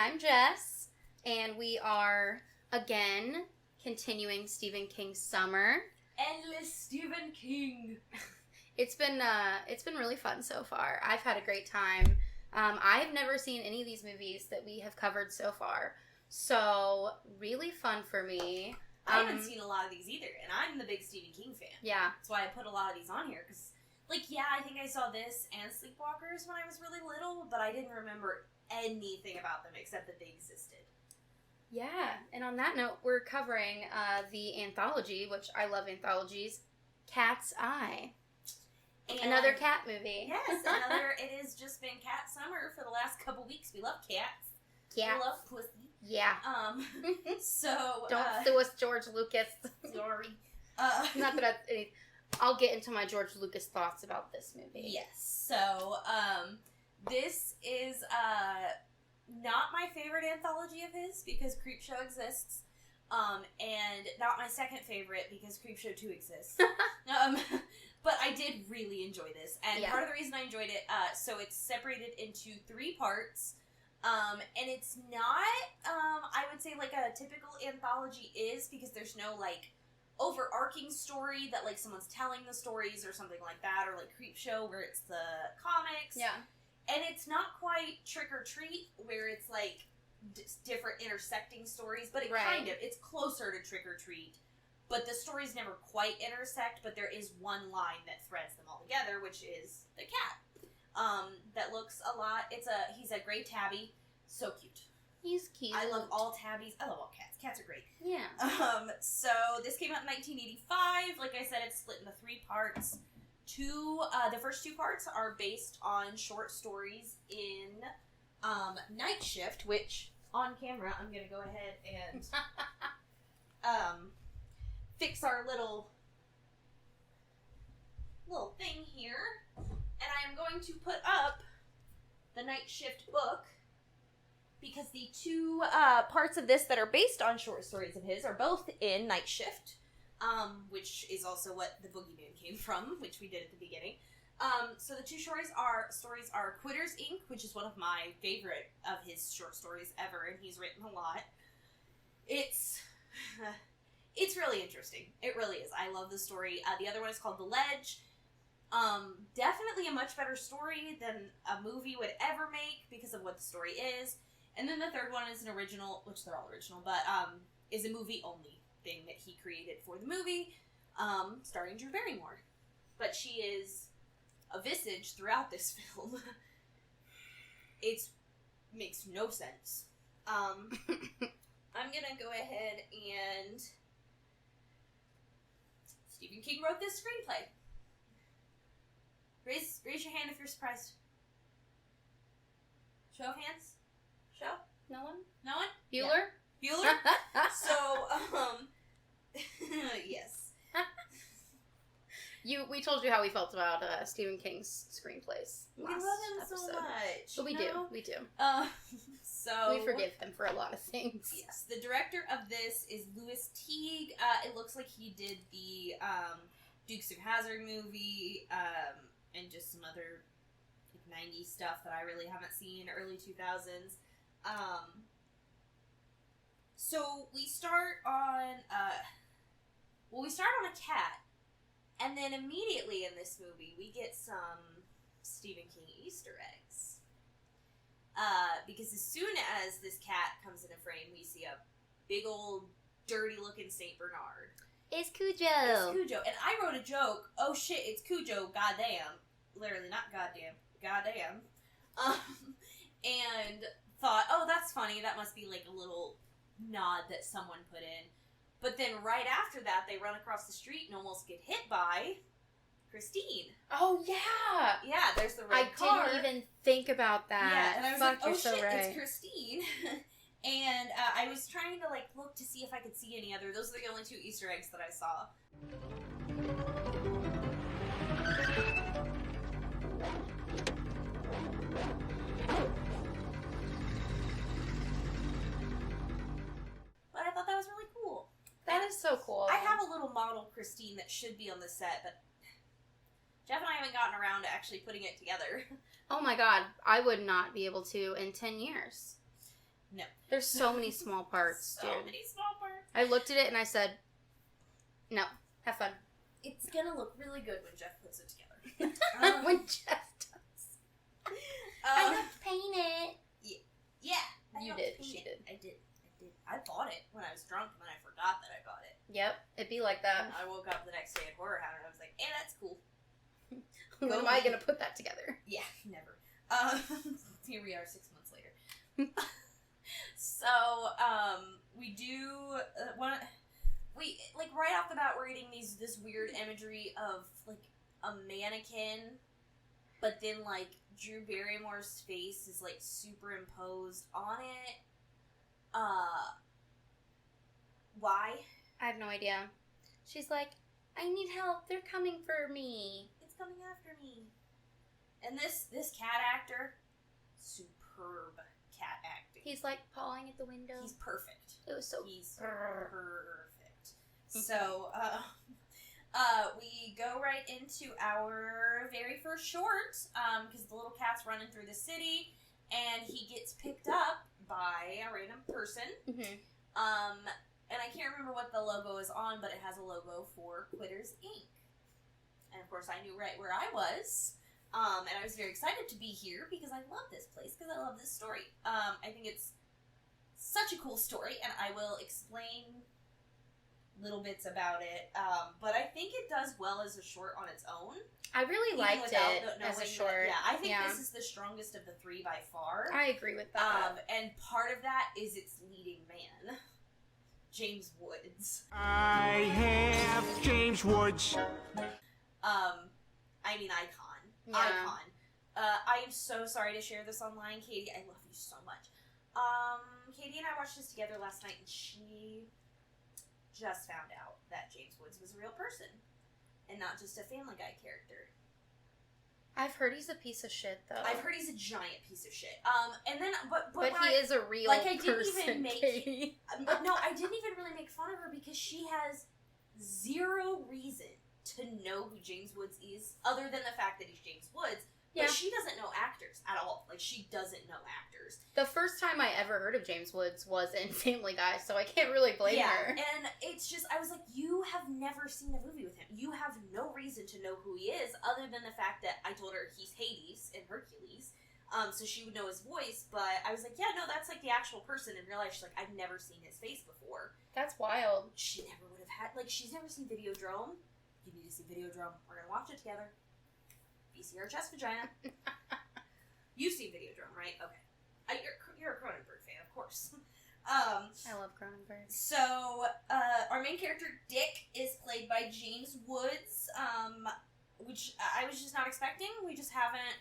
I'm Jess, and we are, again, continuing Stephen King's summer. Endless Stephen King. It's been really fun so far. I've had a great time. I've never seen any of these movies that we have covered so far, so really fun for me. I haven't seen a lot of these either, and I'm the big Stephen King fan. Yeah. That's why I put a lot of these on here, because, I think I saw this and Sleepwalkers when I was really little, but I didn't remember anything about them except that they existed. Yeah, and on that note, we're covering the anthology, which I love anthologies, Cat's Eye. And another cat movie. Yes, it has just been cat summer for the last couple weeks. We love cats. Yeah. We love pussy. Yeah. So... Don't sue us, George Lucas. Sorry. Not that I'll get into my George Lucas thoughts about this movie. Yes. So, this is not my favorite anthology of his because Creepshow exists. And not my second favorite because Creepshow 2 exists. But I did really enjoy this. And part of the reason I enjoyed it, so it's separated into 3 parts. And it's not, I would say, like a typical anthology is, because there's no, overarching story that, someone's telling the stories or something like that, or, Creepshow, where it's the comics. Yeah. And it's not quite Trick or Treat, where it's, different intersecting stories, but it's closer to Trick or Treat. But the stories never quite intersect, but there is one line that threads them all together, which is the cat. That looks a lot, he's a gray tabby, so cute. He's cute. I love all tabbies, I love all cats. Cats are great. Yeah. So this came out in 1985, like I said, it's split into 3 parts. The first 2 parts are based on short stories in, Night Shift, which, on camera, I'm gonna go ahead and, fix our little thing here, and I am going to put up the Night Shift book, because the 2 parts of this that are based on short stories of his are both in Night Shift, which is also what the Boogeyman came from, which we did at the beginning. So the 2 stories are Quitters, Inc., which is one of my favorite of his short stories ever, and he's written a lot. It's really interesting. It really is. I love the story. The other one is called The Ledge. Definitely a much better story than a movie would ever make because of what the story is. And then the third one is an original, which they're all original, but is a movie-only thing that he created for the movie, starring Drew Barrymore. But she is a visage throughout this film. It makes no sense. I'm gonna go ahead and... Stephen King wrote this screenplay. Raise your hand if you're surprised. Show of hands? Show? No one? No one? Bueller? Yeah. Bueller? So, yes. We told you how we felt about Stephen King's screenplays last We love him episode. so much. But we do. So we forgive him for a lot of things. Yes. The director of this is Louis Teague. It looks like he did the Dukes of Hazzard movie, and just some other 90s stuff that I really haven't seen, early 2000s. So we start on a cat. And then immediately in this movie, we get some Stephen King Easter eggs. Because as soon as this cat comes into frame, we see a big old dirty-looking St. Bernard. It's Cujo. And I wrote a joke, oh shit, it's Cujo, goddamn. Literally, not goddamn, goddamn. And thought, oh, that's funny, that must be a little nod that someone put in. But then right after that, they run across the street and almost get hit by Christine. Oh, yeah! Yeah, there's the red car. I didn't even think about that. Yeah, and I was Fuck, oh you're so shit, right. it's Christine. And I was trying to, look to see if I could see any other. Those are the only 2 Easter eggs that I saw. But I thought that was really cool. That is so cool. I have a little model Christine that should be on the set, but Jeff and I haven't gotten around to actually putting it together. Oh my god, I would not be able to in 10 years. No. There's so many small parts, So dude. many small parts. I looked at it and I said, no, have fun. It's gonna look really good when Jeff puts it together. When Jeff does. I have to paint it. Yeah. You did. She did. I did. I bought it when I was drunk and then I forgot that I bought it. Yep, it'd be like that. I woke up the next day at Horror Hound and I was like, hey, that's cool. When am I going to put that together? Yeah, never. Here we are 6 months later. So, we do, we, like, right off the bat, we're getting this weird imagery of, like, a mannequin, but then, like, Drew Barrymore's face is, like, superimposed on it. Why? I have no idea. She's like, I need help. They're coming for me. It's coming after me. And this cat actor, superb cat acting. He's like pawing at the window. He's perfect. It was so. He's perfect. So, we go right into our very first short, because the little cat's running through the city, and he gets picked up by a random person. Mm-hmm. And I can't remember what the logo is on, but it has a logo for Quitters Inc. And of course, I knew right where I was. And I was very excited to be here because I love this place, because I love this story. I think it's such a cool story, and I will explain little bits about it. But I think it does well as a short on its own. I really liked it as a short. Yeah, I think this is the strongest of the three by far. I agree with that. And part of that is its leading man, James Woods. I have James Woods. I mean, icon. Yeah. Icon. I am so sorry to share this online, Katie. I love you so much. Katie and I watched this together last night, and she just found out that James Woods was a real person and not just a Family Guy character. I've heard he's a piece of shit, though. I've heard he's a giant piece of shit. And then, but he is a real like, I person. didn't even make. Katie. No, I didn't even really make fun of her because she has zero reason to know who James Woods is, other than the fact that he's James Woods. Yeah. But she doesn't know actors at all. Like, she doesn't know actors. The first time I ever heard of James Woods was in Family Guy, so I can't really blame her. And it's just, I was like, you have never seen a movie with him. You have no reason to know who he is, other than the fact that I told her he's Hades in Hercules, so she would know his voice, but I was like, yeah, no, that's like the actual person. In real life, she's like, I've never seen his face before. That's wild. She never would have had, like, she's never seen Videodrome. You need to see Videodrome. We're gonna watch it together. VCR Chest Vagina. You've seen Videodrome, right? Okay. You're a Cronenberg fan, of course. I love Cronenberg. So, our main character, Dick, is played by James Woods, which I was just not expecting. We just haven't...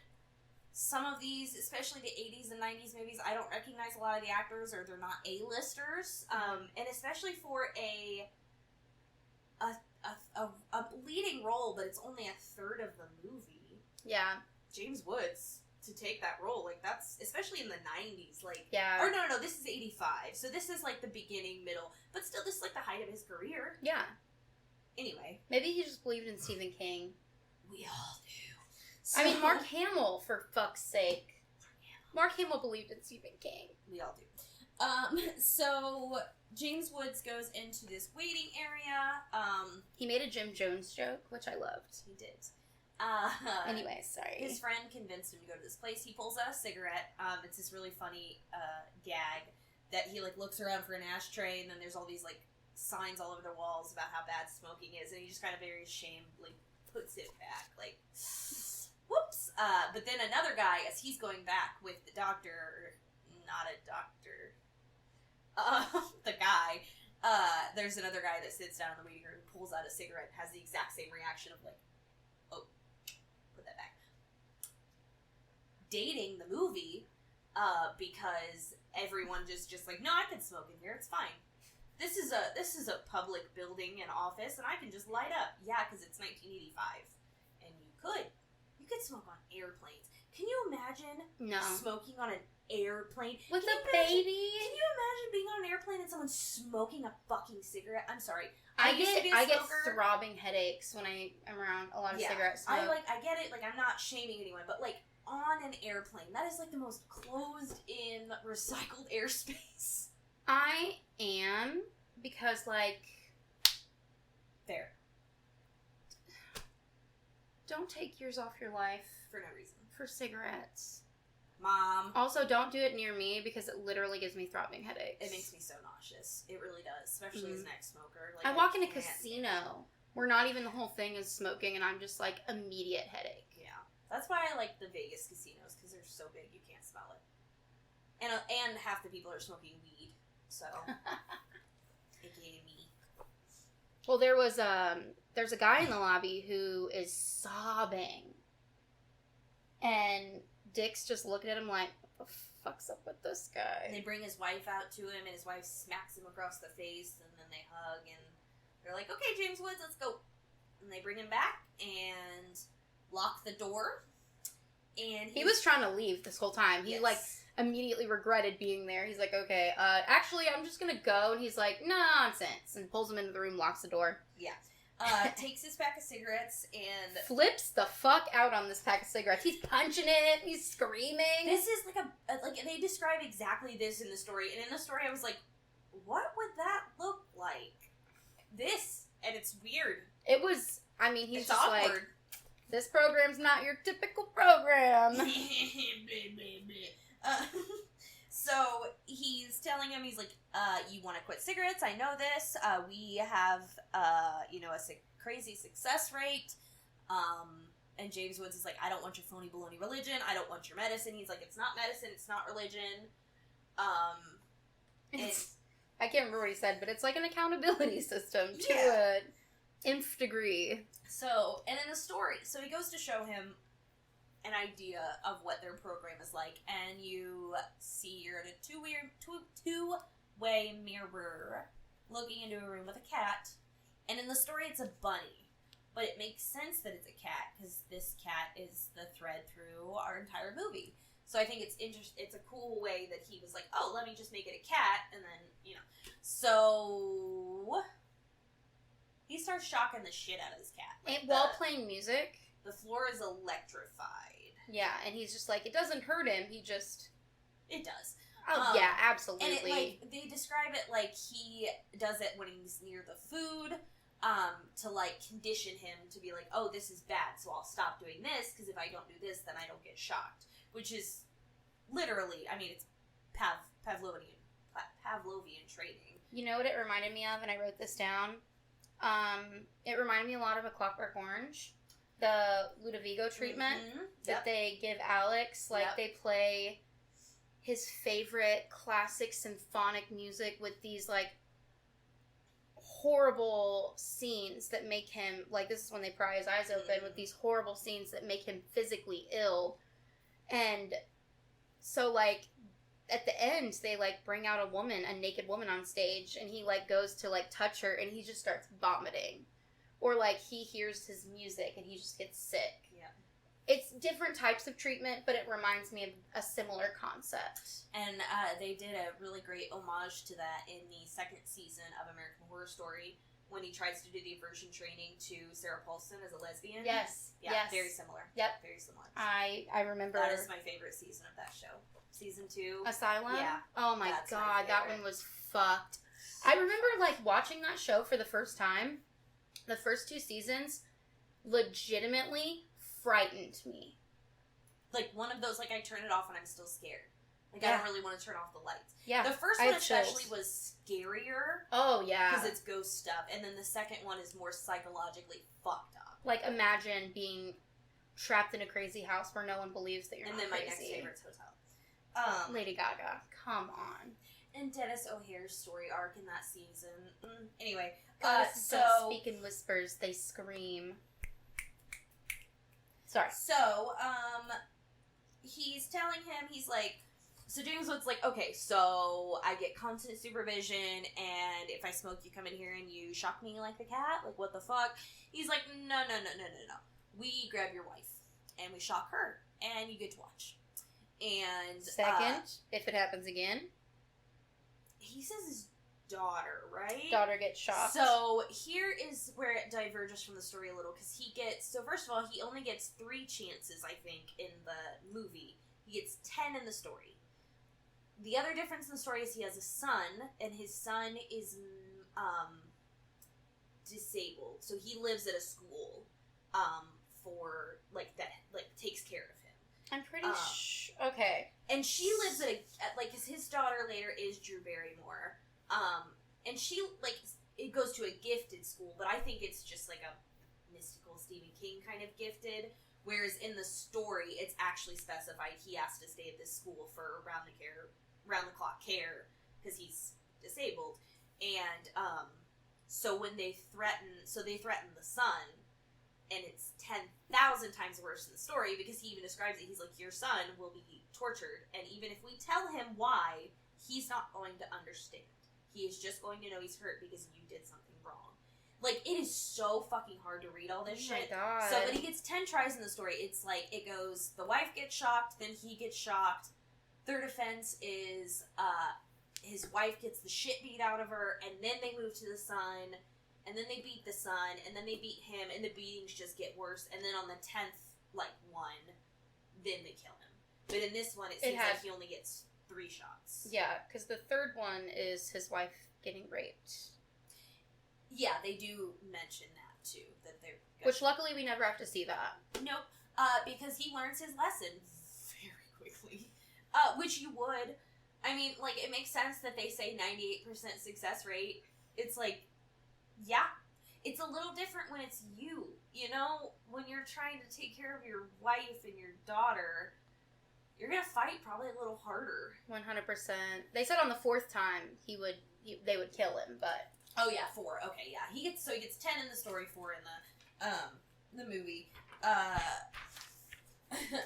Some of these, especially the 80s and 90s movies, I don't recognize a lot of the actors, or they're not A-listers. And especially for a leading role, but it's only a third of the movie. Yeah. James Woods to take that role, like, that's, especially in the 90s, like, Yeah. or no, this is 85, so this is, like, the beginning, middle, but still, this is, like, the height of his career. Yeah. Anyway. Maybe he just believed in Stephen King. We all do. So, I mean, Mark Hamill, for fuck's sake. Mark Hamill believed in Stephen King. We all do. So, James Woods goes into this waiting area, He made a Jim Jones joke, which I loved. he did. Anyway, sorry. His friend convinced him to go to this place. He pulls out a cigarette. It's this really funny gag that he, like, looks around for an ashtray, and then there's all these, like, signs all over the walls about how bad smoking is, and he just kind of very ashamedly puts it back, like, whoops. But then another guy, as he's going back with the doctor, not a doctor, the guy, there's another guy that sits down in the waiting room, pulls out a cigarette, and has the exact same reaction of, like, oh, put that back. Dating the movie, because everyone just like, no, I can smoke in here, it's fine. This is a public building and office, and I can just light up. Yeah, because it's 1985. And you could smoke on airplanes. Can you imagine smoking on an airplane? With Can a you imagine- baby? Can you imagine being on an airplane and someone smoking a fucking cigarette? I'm sorry. I used to be a get smoker. throbbing headaches when I am around a lot of cigarette smoke. I get it. Like, I'm not shaming anyone, but, like, on an airplane. That is like the most closed-in, recycled airspace. I am, because, like... Fair. Don't take years off your life For no reason. for cigarettes. Mom. Also, don't do it near me because it literally gives me throbbing headaches. It makes me so nauseous. It really does, especially as an ex-smoker. Like, I walk in a can't. casino where not even the whole thing is smoking, and I'm just like, immediate headache. Yeah. That's why I like the Vegas casinos, because they're so big you can't smell it. And half the people are smoking weed, so... AKA me. Well, there's a guy in the lobby who is sobbing. And Dick's just looking at him like, what the fuck's up with this guy? They bring his wife out to him, and his wife smacks him across the face, and then they hug, and they're like, okay, James Woods, let's go. And they bring him back, and lock the door. And He was trying to leave this whole time. He, Yes. like, immediately regretted being there. He's like, okay, actually, I'm just gonna go. And he's like, nonsense. And pulls him into the room, locks the door. takes his pack of cigarettes, and... Flips the fuck out on this pack of cigarettes. He's punching it. He's screaming. This is like they describe exactly this in the story, and in the story I was like, what would that look like? This, and it's weird. It was, I mean, he's It's just awkward. like, this program's not your typical program. So he's telling him, he's like, you want to quit cigarettes? I know this. We have, a crazy success rate. And James Woods is like, I don't want your phony baloney religion. I don't want your medicine. He's like, it's not medicine. It's not religion. I can't remember what he said, but it's like an accountability system to Yeah. a nth degree. So, and in the story, so he goes to show him an idea of what their program is like, and you see you're in a two-way mirror looking into a room with a cat, and in the story it's a bunny, but it makes sense that it's a cat, because this cat is the thread through our entire movie. So I think it's it's a cool way that he was like, oh, let me just make it a cat, and then, So he starts shocking the shit out of this cat. Like, And while playing music. the floor is electrified. Yeah, and he's just like, it doesn't hurt him, he just... It does. Oh, yeah, absolutely. And it, like, they describe it like he does it when he's near the food, to, like, condition him to be like, oh, this is bad, so I'll stop doing this, because if I don't do this, then I don't get shocked. Which is literally, I mean, it's Pavlovian training. You know what it reminded me of, and I wrote this down? It reminded me a lot of A Clockwork Orange. The Ludovico treatment that they give Alex. Like, they play his favorite classic symphonic music with these, like, horrible scenes that make him, like, this is when they pry his eyes open, with these horrible scenes that make him physically ill. And so, like, at the end, they, like, bring out a naked woman on stage, and he, like, goes to, like, touch her, and he just starts vomiting. Or, like, he hears his music, and he just gets sick. Yeah. It's different types of treatment, but it reminds me of a similar concept. And they did a really great homage to that in the second season of American Horror Story, when he tries to do the aversion training to Sarah Paulson as a lesbian. Yes. Yeah, yes. very similar. Yep. Very similar. I remember... That is my favorite season of that show. Season 2. Asylum? Yeah. Oh my That's my god, that favorite. one was fucked. I remember, like, watching that show for the first time. The first 2 seasons legitimately frightened me. Like, one of those, like, I turn it off and I'm still scared. Like, Yeah. I don't really want to turn off the lights. Yeah. The first I one had especially chills. was scarier, Oh, yeah. because it's ghost stuff, and then the second one is more psychologically fucked up. Like, imagine being trapped in a crazy house where no one believes that you're And not then my crazy. next favorite's Hotel. Lady Gaga. Come on. And Dennis O'Hare's story arc in that season. Anyway, Goddesses so don't speak in whispers, they scream. Sorry. So, he's telling him, he's like, so James Woods like, okay, so I get constant supervision, and if I smoke, you come in here and you shock me like the cat? Like, what the fuck? He's like, no. We grab your wife, and we shock her, and you get to watch. And Second, if it happens again. he says his daughter, right? Daughter gets shocked. So here is where it diverges from the story a little, because first of all, he only gets 3 chances, I think, in the movie. He gets 10 in the story. The other difference in the story is he has a son, and his son is disabled. So he lives at a school for, that takes care of him. I'm pretty okay. And she lives because his daughter later is Drew Barrymore. And she, it goes to a gifted school, but I think it's just like a mystical Stephen King kind of gifted. Whereas in the story, it's actually specified he has to stay at this school for round the clock care because he's disabled. And so when they threaten the son, and it's 10,000 times worse in the story because he even describes it. He's like, your son will be tortured, and even if we tell him why, he's not going to understand. He is just going to know he's hurt because you did something wrong. It is so fucking hard to read all this shit. Oh my god. So, but he gets 10 tries in the story. It's it goes, the wife gets shocked, then he gets shocked. Third offense is, his wife gets the shit beat out of her, and then they move to the son, and then they beat the son, and then they beat him, and the beatings just get worse, and then on the 10th, one, then they kill him. But in this one, it seems like he only gets 3 shots. Yeah, because the third one is his wife getting raped. Yeah, they do mention that, too. That they're Which, luckily, we never have to see that. Nope. Because he learns his lesson very quickly. Which you would. I mean, it makes sense that they say 98% success rate. It's yeah. It's a little different when it's you. You know? When you're trying to take care of your wife and your daughter, you're gonna fight probably a little harder. 100%. They said on the 4th time they would kill him, but... Oh yeah, 4. Okay, yeah. He gets 10 in the story, 4 in the movie.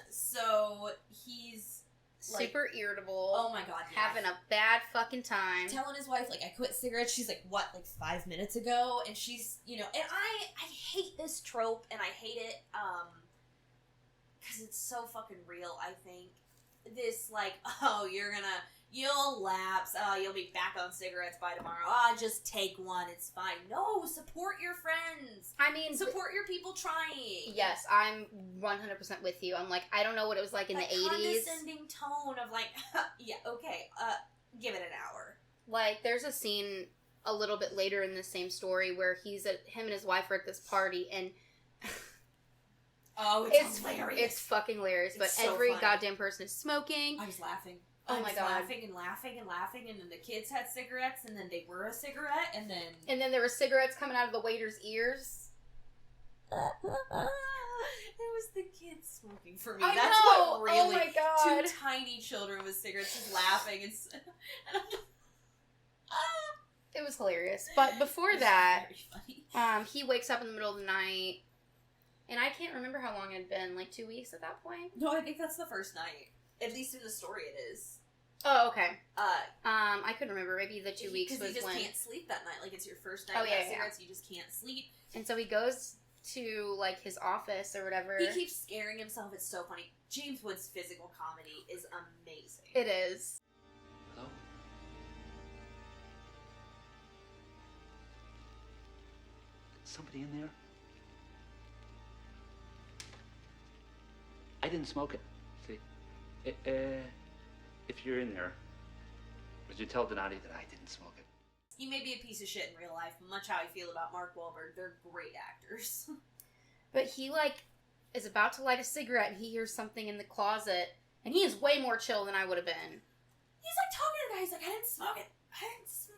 So he's super irritable. Oh my god, yeah. Having a bad fucking time. Telling his wife, I quit cigarettes. She's like, what, 5 minutes ago? And she's, and I hate this trope, and I hate it, because it's so fucking real, I think. This, you'll lapse, you'll be back on cigarettes by tomorrow, just take one, it's fine. No, support your friends. I mean... Support your people trying. Yes, I'm 100% with you. I'm I don't know what it was like in the 80s. Condescending tone of yeah, okay, give it an hour. There's a scene a little bit later in the same story where him and his wife are at this party, and... Oh, it's hilarious. It's fucking hilarious, but so every funny. goddamn person is smoking. I was laughing. Oh my god. Laughing and laughing and laughing, and then the kids had cigarettes, and then they were a cigarette, and then... And then there were cigarettes coming out of the waiter's ears. It was the kids smoking for me. I That's know. what really... Oh my god. 2 tiny children with cigarettes just laughing, and I'm just... It was hilarious. But before that, he wakes up in the middle of the night, and I can't remember how long it had been, 2 weeks at that point? No, I think that's the first night. At least in the story it is. Oh, okay. I couldn't remember. Maybe the 2 weeks was when... Because you just can't sleep that night. It's your first night without cigarettes, you just can't sleep. And so he goes to, his office or whatever. He keeps scaring himself. It's so funny. James Woods' physical comedy is amazing. It is. Hello? Somebody in there? I didn't smoke it. See? If you're in there, would you tell Donati that I didn't smoke it? He may be a piece of shit in real life, much how I feel about Mark Wahlberg. They're great actors. But he, is about to light a cigarette, and he hears something in the closet, and he is way more chill than I would have been. He's, talking to the guy. He's like, I didn't smoke it. I didn't smoke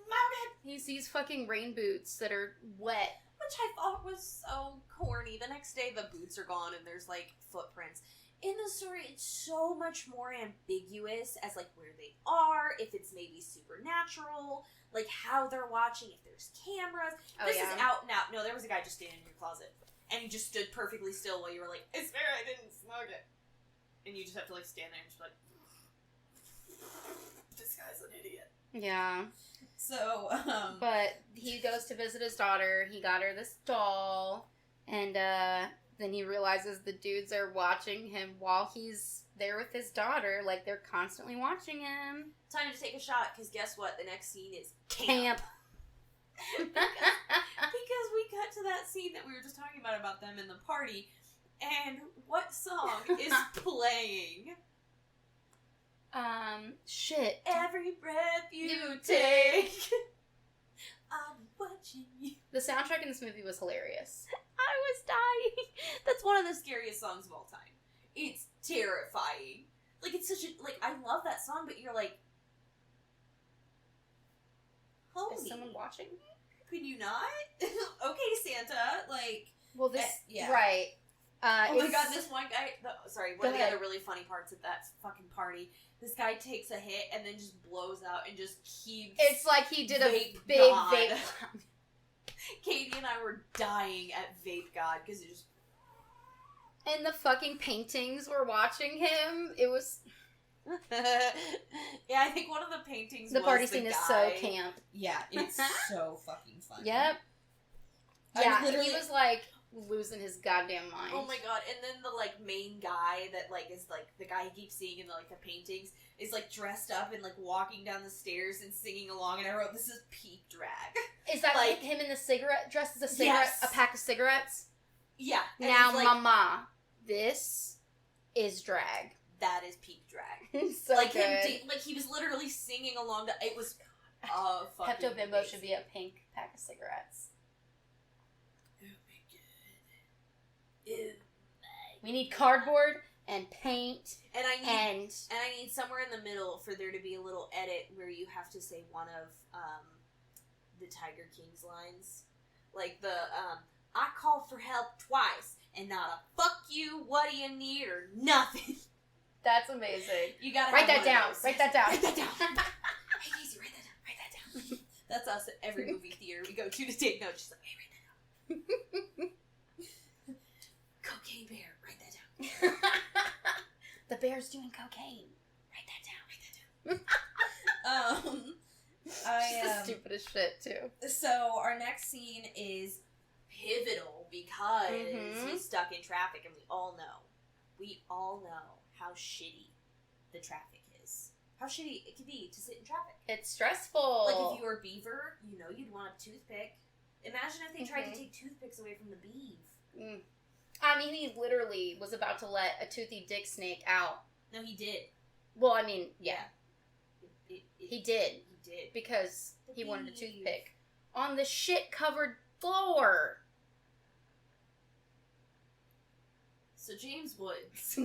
it. He sees fucking rain boots that are wet. Which I thought was so corny. The next day, the boots are gone, and there's, footprints. In the story, it's so much more ambiguous as, where they are, if it's maybe supernatural, how they're watching, if there's cameras. Oh, this yeah. is out now. No, there was a guy just standing in your closet, and he just stood perfectly still while you were like, I swear I didn't smoke it. And you just have to, stand there and just be like, this guy's an idiot. Yeah. So, But he goes to visit his daughter. He got her this doll, and, then he realizes the dudes are watching him while he's there with his daughter, like they're constantly watching him. Time to take a shot, because guess what? The next scene is Camp. Because we cut to that scene that we were just talking about them in the party, and what song is playing? Shit. Every breath you take, I'm watching you. The soundtrack in this movie was hilarious. I was dying. That's one of the scariest songs of all time. It's terrifying. Like, it's such a, like, I love that song, but you're like, holy. Is someone watching? Could you not? Okay, Santa. Like, Well, this, yeah. right. Oh my god, this one guy, one of the ahead. other really funny parts of that fucking party, this guy takes a hit and then just blows out and just keeps... It's like he did a Vape big God. vape. Katie and I were dying at Vape God, because it just... And the fucking paintings were watching him. It was... Yeah, I think one of the paintings The was party the scene is guy. so camp. Yeah, it's so fucking funny. Yep. I Yeah, literally- he was like losing his goddamn mind. Oh my god, and then the, like, main guy that, like, is, like, the guy he keeps seeing in, the, like, the paintings is, like, dressed up and, like, walking down the stairs and singing along, and I wrote, this is peak drag. Is that like- him in the cigarette, dressed as a cigarette, Yes. a pack of cigarettes? Yeah. and Now, he's like, mama, this is drag. that is peak drag. So like, good. like, he was literally singing along to, it was, fucking Pepto Bimbo amazing. should be a pink pack of cigarettes. Oh my god. Ew. We need cardboard and paint And I need... and And I need somewhere in the middle for there to be a little edit where you have to say one of the Tiger King's lines. Like the, I called for help twice, and not a fuck you, what do you need, or nothing. that's amazing. You gotta Write have that one of down. those. Write that down. Write that down. Hey, Casey, write that down. Write that down. That's us at every movie theater we go to take notes. She's like, hey, write that down. Cocaine Bear, write that down. The bear's doing cocaine. Write that down. Write that down. It's the stupidest shit too. So our next scene is pivotal because Mhm. he's stuck in traffic, and we all know how shitty the traffic is. How shitty it can be to sit in traffic. It's stressful. Like, if you were a beaver, you know you'd want a toothpick. Imagine if they tried to Mhm. take toothpicks away from the beeve. Mm. I mean, he literally was about to let a toothy dick snake out. No, he did. Well, I mean, yeah, he did He did. because The he wanted a beef. toothpick on the shit-covered floor. So James Woods.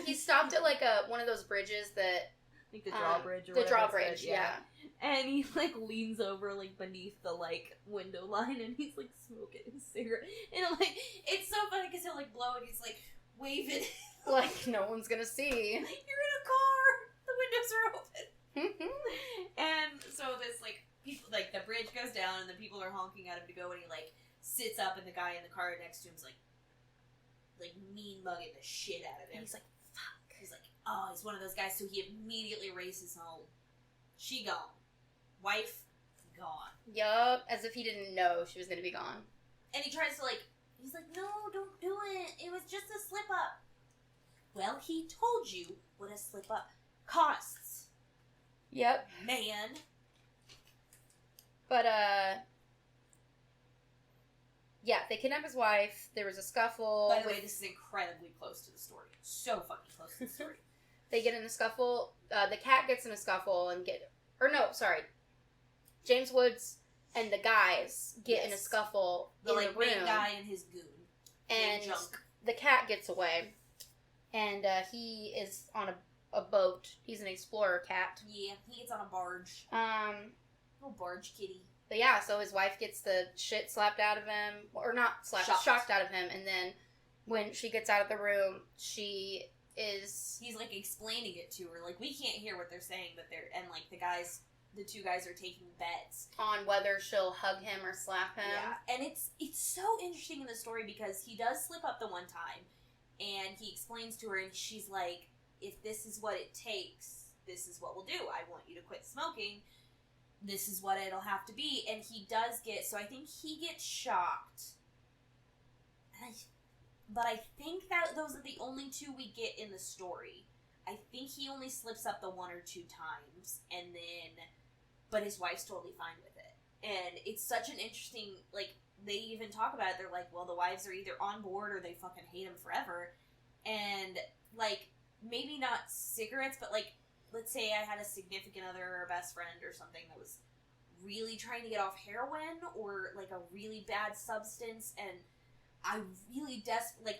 He stopped at like one of those bridges that Like the drawbridge. The drawbridge, yeah. And he, like, leans over, like, beneath the, like, window line, and he's, like, smoking his cigarette. And, like, it's so funny, because he'll, like, blow, and he's, like, waving. Like no one's gonna see. You're in a car! The windows are open! And so this, like, people, like, the bridge goes down, and the people are honking at him to go, and he, like, sits up, and the guy in the car next to him's, like, mean mugging the shit out of him. And he's like, fuck. He's like, oh, he's one of those guys, so he immediately races home. She gone. Wife gone. Yup, as if he didn't know she was gonna be gone. And he tries to, like, he's like, no, don't do it. It was just a slip up. Well, he told you what a slip up costs, Yep. man. But, yeah, they kidnap his wife. There was a scuffle. By the way, this is incredibly close to the story. So fucking close to the story. They get in a scuffle. The cat gets in a scuffle and James Woods and the guys get in a Yes. scuffle The, in like, the room. main guy and his goon. And Named Junk. the cat gets away. And he is on a boat. He's an explorer cat. Yeah, he gets on a barge. Little barge kitty. But yeah, so his wife gets the shit slapped out of him. Or not slapped, shocked out of him. And then when she gets out of the room, she is... He's, like, explaining it to her. Like, we can't hear what they're saying, but they're... And, like, the two guys are taking bets. on whether she'll hug him or slap him. Yeah, and it's so interesting in the story because he does slip up the one time, and he explains to her, and she's like, if this is what it takes, this is what we'll do. I want you to quit smoking. This is what it'll have to be. And he does get, so I think he gets shocked. And but I think that those are the only two we get in the story. I think he only slips up the 1 or 2 times, and then, but his wife's totally fine with it. And it's such an interesting, like, they even talk about it, they're like, well, the wives are either on board or they fucking hate him forever. And, like, maybe not cigarettes, but, like, let's say I had a significant other or a best friend or something that was really trying to get off heroin or, like, a really bad substance, and I really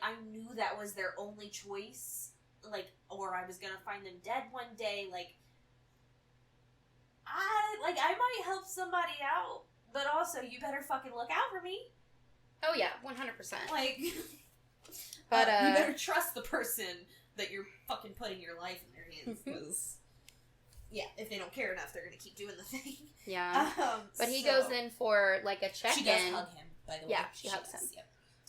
I knew that was their only choice, like, or I was gonna find them dead one day, like, I might help somebody out, but also, you better fucking look out for me. Oh yeah, 100%. Like, but you better trust the person that you're fucking putting your life in their hands, because, yeah, if they don't care enough, they're gonna keep doing the thing. Yeah. But he goes in for, like, a check-in. She does hug him, by the way. Yeah, she hugs him. Yep.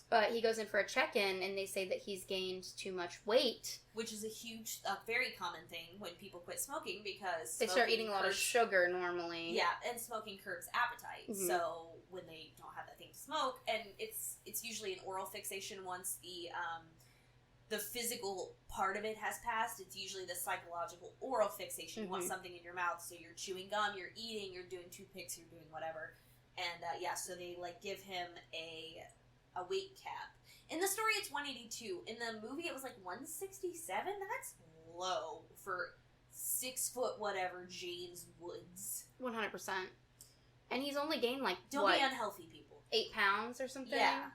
But he goes in for a check-in, and they say that he's gained too much weight. Which is a very common thing when people quit smoking, because They start eating a lot of sugar normally. Yeah, and smoking curbs appetite. Mm-hmm. So when they don't have that thing to smoke, and it's usually an oral fixation once the physical part of it has passed. It's usually the psychological oral fixation. You want something in your mouth, so you're chewing gum, you're eating, you're doing toothpicks, you're doing whatever. And so they like give him a weight cap. In the story, it's 182. In the movie, it was like 167. That's low for 6 foot whatever James Woods. 100%. And he's only gained like Don't be unhealthy, people. 8 pounds or something. Yeah.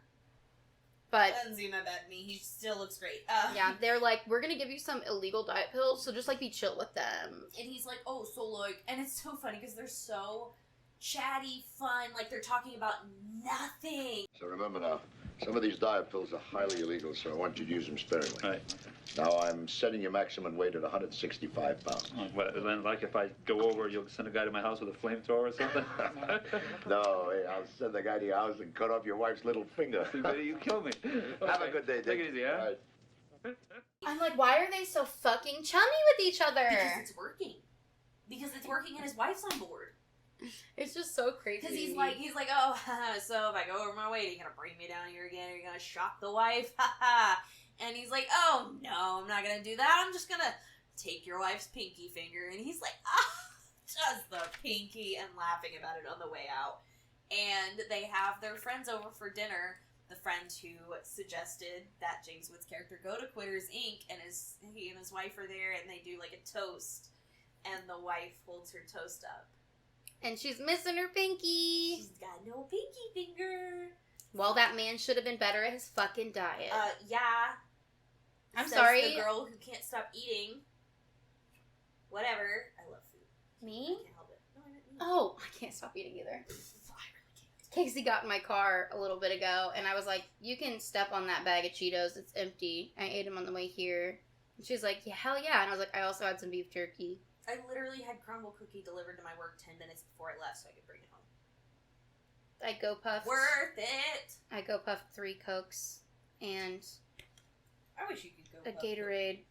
But doesn't seem that bad to me. He still looks great. Yeah, they're like, we're gonna give you some illegal diet pills, so just like be chill with them. And he's like, oh, so like, and it's so funny because they're so chatty, fun, like they're talking about nothing. So remember now, some of these diet pills are highly illegal, so I want you to use them sparingly. Right. Now I'm setting your maximum weight at 165 pounds. What, then, like, if I go over, you'll send a guy to my house with a flamethrower or something? No, hey, I'll send the guy to your house and cut off your wife's little finger. You kill me. Have a good day, Dick. Take it easy, huh? All right. I'm like, why are they so fucking chummy with each other? Because it's working. Because it's working and his wife's on board. It's just so crazy. Because he's like, oh, so if I go over my weight, are you gonna bring me down here again? Are you gonna shock the wife? And he's like, oh, no, I'm not gonna do that. I'm just gonna take your wife's pinky finger. And he's like, just the pinky, and laughing about it on the way out. And they have their friends over for dinner. The friend who suggested that James Woods' character go to Quitters Inc. and he and his wife are there, and they do like a toast. And the wife holds her toast up. And she's missing her pinky. She's got no pinky finger. Well, that man should have been better at his fucking diet. Yeah. I'm Says sorry. the girl who can't stop eating. Whatever. I love food. Me? I can't help it. No, I didn't mean Oh, I can't stop eating either. I really can't. Casey got in my car a little bit ago, and I was like, you can step on that bag of Cheetos. It's empty. I ate them on the way here. And she's like, yeah, hell yeah. And I was like, I also had some beef jerky. I literally had crumble cookie delivered to my work 10 minutes before I left so I could bring it home. I go puffed. Worth it! I go puffed 3 Cokes and I wish you could go a puff Gatorade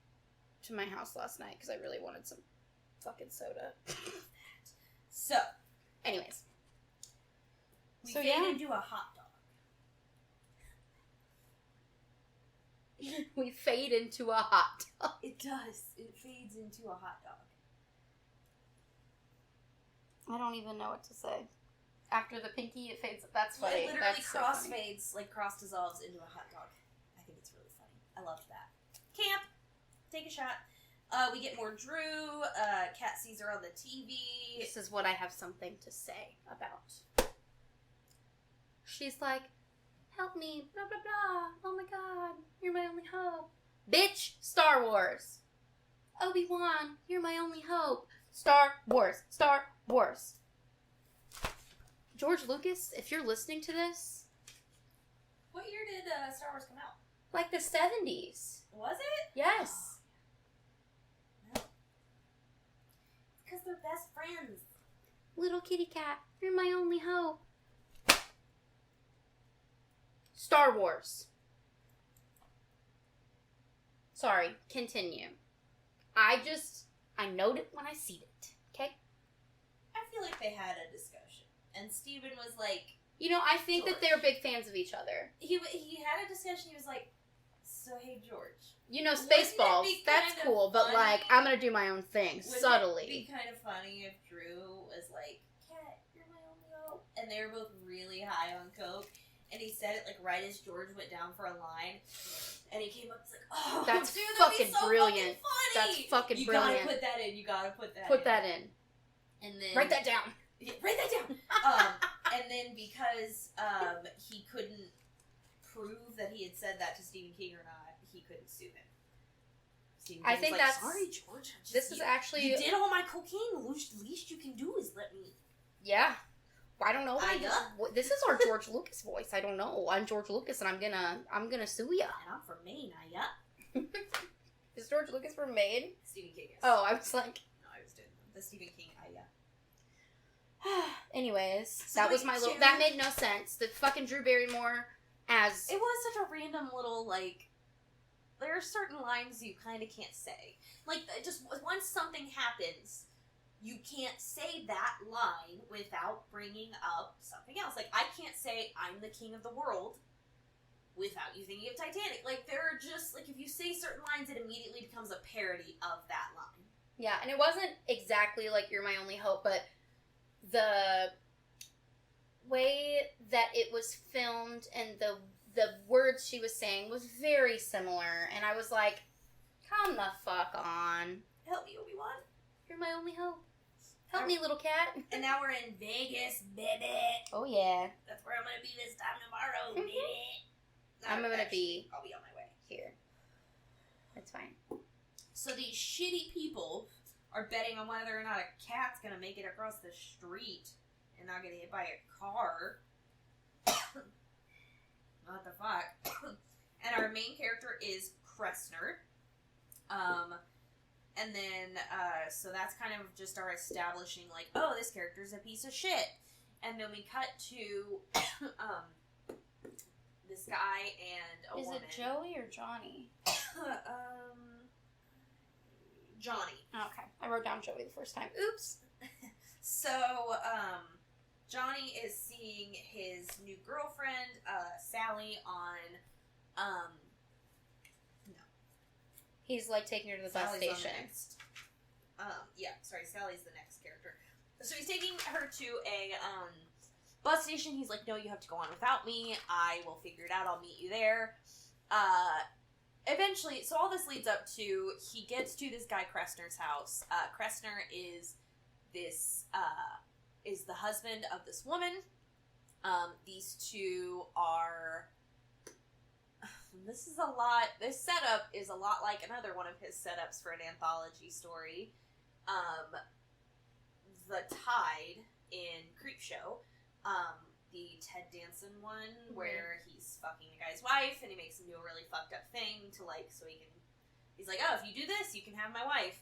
to my house last night because I really wanted some fucking soda. So, Anyways. we So, fade yeah. into a hot dog. We fade into a hot dog. It does. It fades into a hot dog. I don't even know what to say. After the pinky, it fades. That's funny. It literally That's so cross funny. fades, like cross dissolves into a hot dog. I think it's really funny. I loved that. Camp. Take a shot. We get more Drew. Kat sees her on the TV. This is what I have something to say about. She's like, help me, blah, blah, blah. Oh my god, you're my only hope. Bitch, Star Wars. Obi-Wan, you're my only hope. Star Wars, Star Wars. George Lucas, if you're listening to this, What year did Star Wars come out? like the 70s. Was it? Yes. Because they're best friends. Little kitty cat, you're my only hope. Star Wars. Sorry, continue. I note it when I see it, okay? I feel like they had a discussion. And Steven was like, You know, I think that George. they're big fans of each other. he had a discussion, he was like, So, hey, George. You know, Wouldn't it Spaceballs, be that's kind of cool, but funny? like, I'm gonna do my own thing, Wouldn't subtly. it be kind of funny if Drew was like, Cat, you're my only hope? And they were both really high on coke, and he said it like right as George went down for a line, and he came up and was like, oh, That's dude, that'd be fucking so brilliant. Fucking That's funny. fucking you brilliant. gotta put that in. You gotta put that in. Put that in. And then Write that down. Yeah, write that down. And then because he couldn't prove that he had said that to Stephen King or not, he couldn't sue him. Stephen I King think was like, that's- sorry, George. This is actually... You did all my cocaine. The least you can do is let me. Yeah. I don't know. Aya? This is our George Lucas voice. I don't know. I'm George Lucas, and I'm gonna sue ya. And I'm from Maine, Aya. Is George Lucas from Maine? Stephen King is. Oh, I was like... No, I was doing the Stephen King Aya. Anyways, So that was wait, my little... Jim- That made no sense. The fucking Drew Barrymore as... It was such a random little, like... There are certain lines you kind of can't say. Like, just once something happens, you can't say that line without bringing up something else. Like, I can't say, I'm the king of the world, without you thinking of Titanic. Like, there are just, like, if you say certain lines, it immediately becomes a parody of that line. Yeah, and it wasn't exactly like You're My Only Hope, but the way that it was filmed and the words she was saying was very similar, and I was like, come the fuck on. Help me, Obi-Wan. You're my only hope. Help me, little cat. And now we're in Vegas, baby. Oh, yeah. That's where I'm gonna be this time tomorrow, baby. I'm gonna Actually, be I'll be on my way. here. That's fine. So these shitty people are betting on whether or not a cat's gonna make it across the street and not get hit by a car. What the fuck? And our main character is Kressner. And then, so that's kind of just our establishing, like, oh, this character's a piece of shit. And then we cut to, this guy and a Is woman. it Joey or Johnny? Johnny. Okay. I wrote down Joey the first time. Oops. So, Johnny is seeing his new girlfriend, Sally, on, He's like taking her to the bus Sally's on station. the next. Sally's the next character. So he's taking her to a, bus station. He's like, no, you have to go on without me. I will figure it out. I'll meet you there. Eventually, so all this leads up to, he gets to this guy Kressner's house. Kressner is this, is the husband of this woman. These two are... This is a lot... This setup is a lot like another one of his setups for an anthology story. The Tide in Creepshow. The Ted Danson one, where he's fucking a guy's wife, and he makes him do a really fucked up thing to, like, so he can... He's like, oh, if you do this, you can have my wife.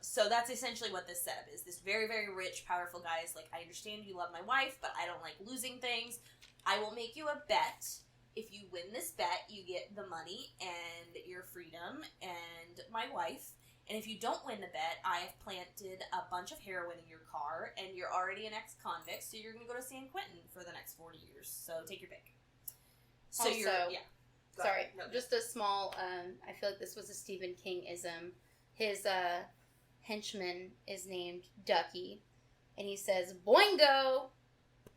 So that's essentially what this setup is. This very, very rich, powerful guy is like, I understand you love my wife, but I don't like losing things. I will make you a bet. If you win this bet, you get the money and your freedom and my wife. And if you don't win the bet, I have planted a bunch of heroin in your car, and you're already an ex-convict, so you're going to go to San Quentin for the next 40 years. So take your pick. So Also, you're, yeah. Sorry, No, just a small, I feel like this was a Stephen King-ism. His henchman is named Ducky, and he says, Boingo!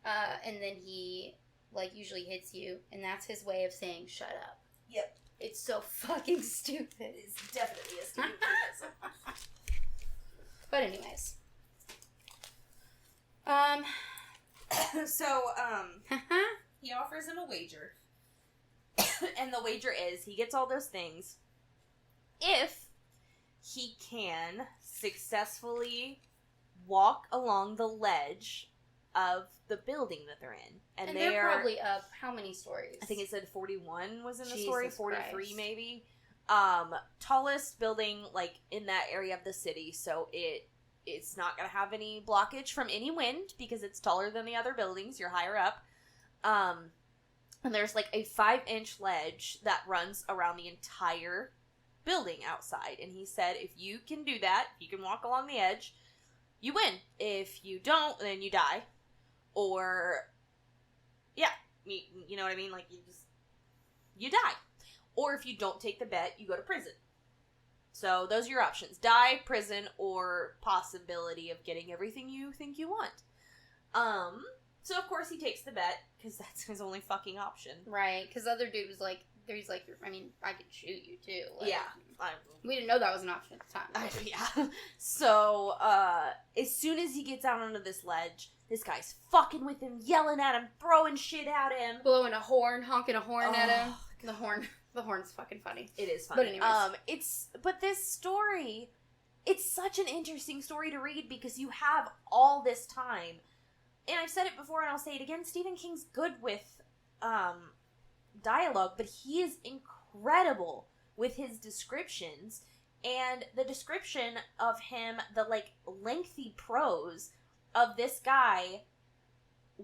And then he, like, usually hits you, and that's his way of saying, shut up. Yep. It's so fucking stupid. It's definitely a Stephen King-ism. But anyways. So, he offers him a wager. And the wager is, he gets all those things if he can successfully walk along the ledge of the building that they're in. And they they're are probably up how many stories? I think it said 41 was in the Jesus story, 43 Christ. maybe. Tallest building, like, in that area of the city, so it's not going to have any blockage from any wind, because it's taller than the other buildings, you're higher up. And there's, like, a 5-inch ledge that runs around the entire building outside, and he said, if you can do that, you can walk along the edge, you win. If you don't, then you die. Or, yeah, you know what I mean? Like, you die. or if you don't take the bet, you go to prison. So those are your options. Die, prison, or possibility of getting everything you think you want. So of course he takes the bet, because that's his only fucking option. Right, because the other dude was like, he's like, I mean, I could shoot you too. Like, Yeah. We didn't know that was an option at the time. Yeah. So, as soon as he gets out onto this ledge, this guy's fucking with him, yelling at him, throwing shit at him. Blowing a horn, honking a horn at him. The horn's fucking funny. It is funny. But anyways. But this story, it's such an interesting story to read because you have all this time. And I've said it before and I'll say it again, Stephen King's good with dialogue, but he is incredible with his descriptions. And the description of him, the like lengthy prose of this guy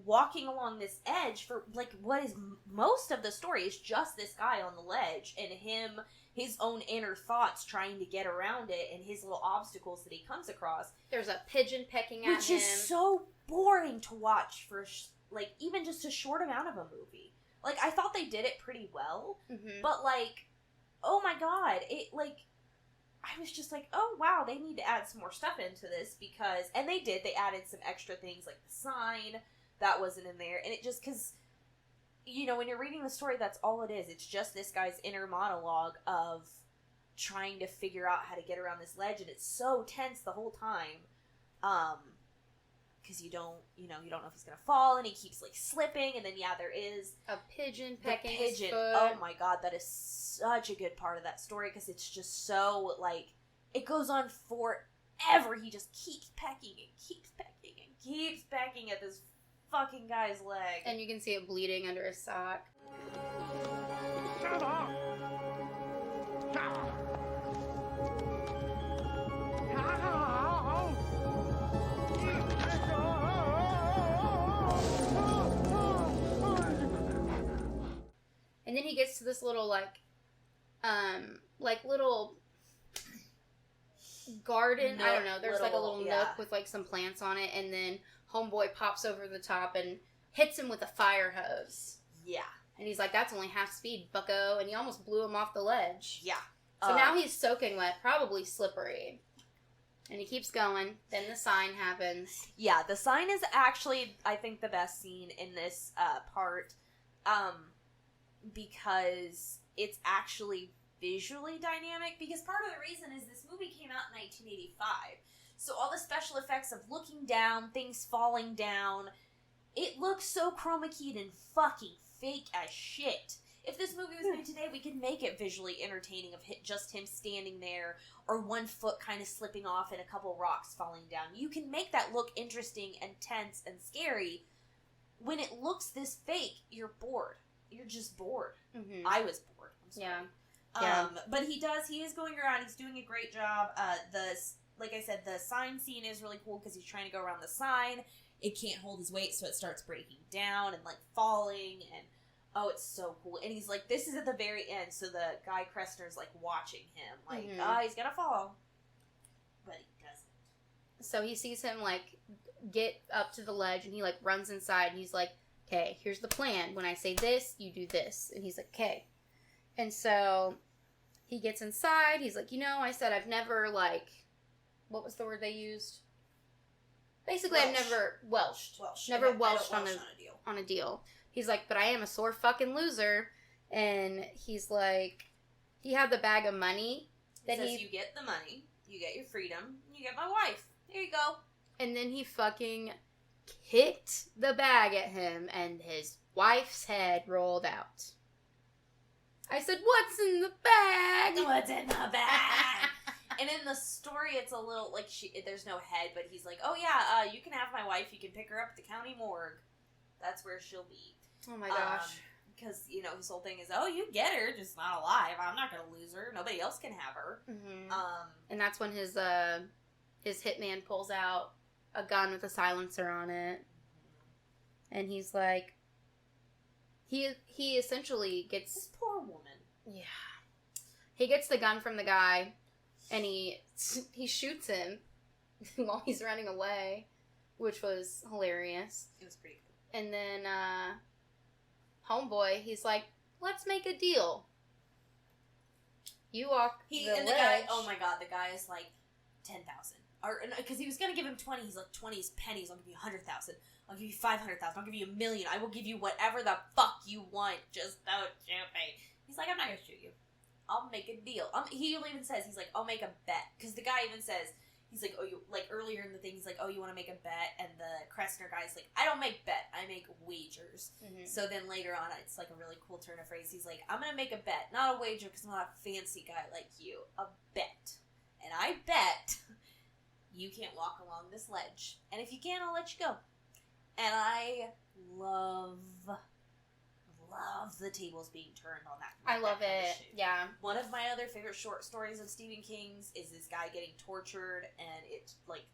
walking along this edge for like what is most of the story is just this guy on the ledge and him, his own inner thoughts trying to get around it and his little obstacles that he comes across. There's a pigeon pecking at him. Which is so boring to watch for like even just a short amount of a movie. Like I thought they did it pretty well, but like, oh my god, it like I was just like, oh wow, they need to add some more stuff into this because, and they did. They added some extra things like the sign that wasn't in there, and it just because, you know, when you're reading the story, that's all it is. It's just this guy's inner monologue of trying to figure out how to get around this ledge, and it's so tense the whole time, because you don't know if he's gonna fall, and he keeps like slipping, and then there is a pigeon pecking his foot. Oh my god, that is such a good part of that story because it's just so like it goes on forever. He just keeps pecking and keeps pecking and keeps pecking at this fucking guy's leg, and you can see it bleeding under his sock. Shut up! And then he gets to this little little garden. I don't know. There's like a little nook with like some plants on it, and then Homeboy pops over the top and hits him with a fire hose. Yeah. And he's like, "That's only half speed, bucko," and he almost blew him off the ledge. Yeah. So now he's soaking wet, probably slippery. And he keeps going. Then the sign happens. Yeah, the sign is actually, I think, the best scene in this part. Because it's actually visually dynamic. Because part of the reason is this movie came out in 1985. So all the special effects of looking down, things falling down, it looks so chroma keyed and fucking fake as shit. If this movie was made today, we could make it visually entertaining of just him standing there or one foot kind of slipping off and a couple rocks falling down. You can make that look interesting and tense and scary. When it looks this fake, you're bored. You're just bored. Mm-hmm. I was bored. I'm sorry. Yeah. But he is going around. He's doing a great job. Like I said, the sign scene is really cool because he's trying to go around the sign. It can't hold his weight, so it starts breaking down and like falling, and oh, it's so cool. And he's like, this is at the very end, so the guy Kressner's like watching him, like, he's gonna fall, but he doesn't. So he sees him like get up to the ledge, and he like runs inside, and he's like, "Okay, here's the plan. When I say this, you do this." And he's like, "Okay." And so he gets inside. He's like, I said I've never like, what was the word they used? Basically, I've never welched. Never welched on a deal. He's like, but I am a sore fucking loser. And he's like, he had the bag of money. That says you get the money, you get your freedom, you get my wife. There you go. And then he fucking kicked the bag at him, and his wife's head rolled out. I said, "What's in the bag?" What's in the bag? And in the story, it's a little, like, there's no head, but he's like, oh yeah, you can have my wife, you can pick her up at the county morgue. That's where she'll be. Oh my gosh. Because, his whole thing is, oh, you get her, just not alive. I'm not going to lose her. Nobody else can have her. Mm-hmm. And that's when his hitman pulls out a gun with a silencer on it. And he's like, he essentially gets... This poor woman. Yeah. He gets the gun from the guy, and he shoots him while he's running away, which was hilarious. It was pretty cool. And then, Homeboy, he's like, "Let's make a deal." You walk The ledge. guy, oh my god, the guy is like 10,000. Or, because he was gonna give him 20, he's like, 20 is pennies, I'll give you 100,000. I'll give you 500,000, I'll give you $1 million, I will give you whatever the fuck you want, just don't shoot me. He's like, I'm not gonna shoot you. I'll make a deal. He even says, he's like, I'll make a bet. Because the guy even says, he's like, oh, you, like, earlier in the thing, he's like, oh, you want to make a bet? And the Kressner guy's like, I don't make bet, I make wagers. Mhm. So then later on, it's like a really cool turn of phrase. He's like, I'm gonna make a bet, not a wager, because I'm not a fancy guy like you. A bet. And I bet you can't walk along this ledge. And if you can, I'll let you go. And I love the tables being turned on that. I love that kind of it. shit. Yeah. One of my other favorite short stories of Stephen King's is this guy getting tortured, and it, like,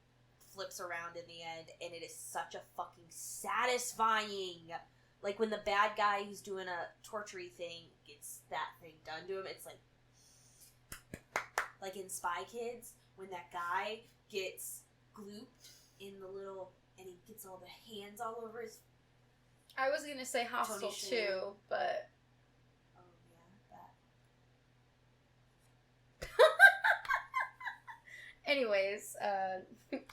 flips around in the end, and it is such a fucking satisfying. Like, when the bad guy who's doing a torturing thing gets that thing done to him, it's like in Spy Kids, when that guy gets glooped in the little, and he gets all the hands all over his. I was gonna say Hostel Tony too, Shalhoub. but Oh yeah, that. anyways,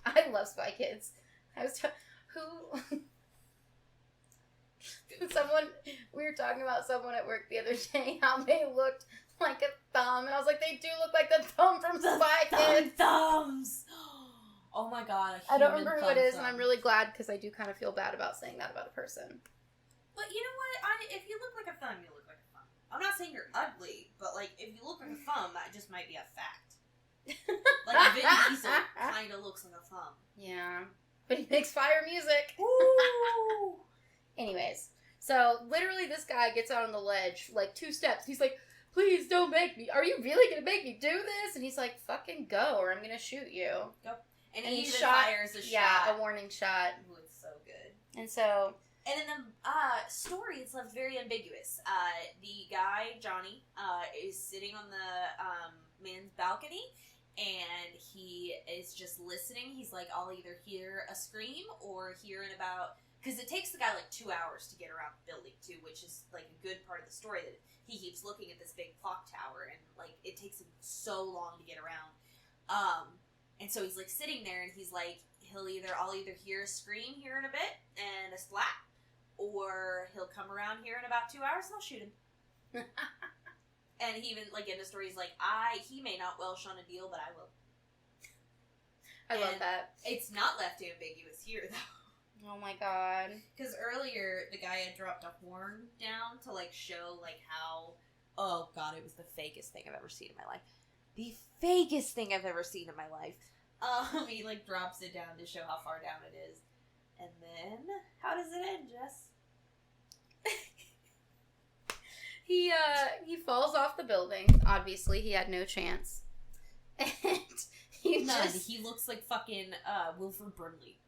I love Spy Kids. I was we were talking about someone at work the other day, how they looked like a thumb, and I was like, they do look like the thumb from Spy Kids. Thumbs. Oh my god! I don't remember who it is, and I'm really glad because I do kind of feel bad about saying that about a person. But you know what? If you look like a thumb, you look like a thumb. I'm not saying you're ugly, but like if you look like a thumb, that just might be a fact. Like Vin Diesel kind of looks like a thumb. Yeah, but he makes fire music. Ooh. Anyways, so literally this guy gets out on the ledge, like 2 steps. He's like, please don't make me. Are you really going to make me do this? And he's like, fucking go or I'm going to shoot you. And And he he even shot- fires a Yeah, shot. a warning shot. Ooh, it's so good. And so, And in the story, it's left very ambiguous. The guy, Johnny, is sitting on the man's balcony, and he is just listening. He's like, I'll either hear a scream or hear in about... Because it takes the guy like 2 hours to get around the building, too, which is like a good part of the story, that he keeps looking at this big clock tower, and like it takes him so long to get around. And so he's like sitting there, and he's like, I'll either hear a scream here in a bit and a slap, or he'll come around here in about 2 hours and I'll shoot him. And he even, like, in the story, he's like, he may not Welsh on a deal, but I will. I love And that. It's not left ambiguous here, though. Oh my god. Because earlier, the guy had dropped a horn down to, like, show, like, how... Oh, God, it was the fakest thing I've ever seen in my life. The fakest thing I've ever seen in my life. He, like, drops it down to show how far down it is. And then, how does it end, Jess? He falls off the building. Obviously, he had no chance. And he None. just... He looks like fucking, Wilford Brimley.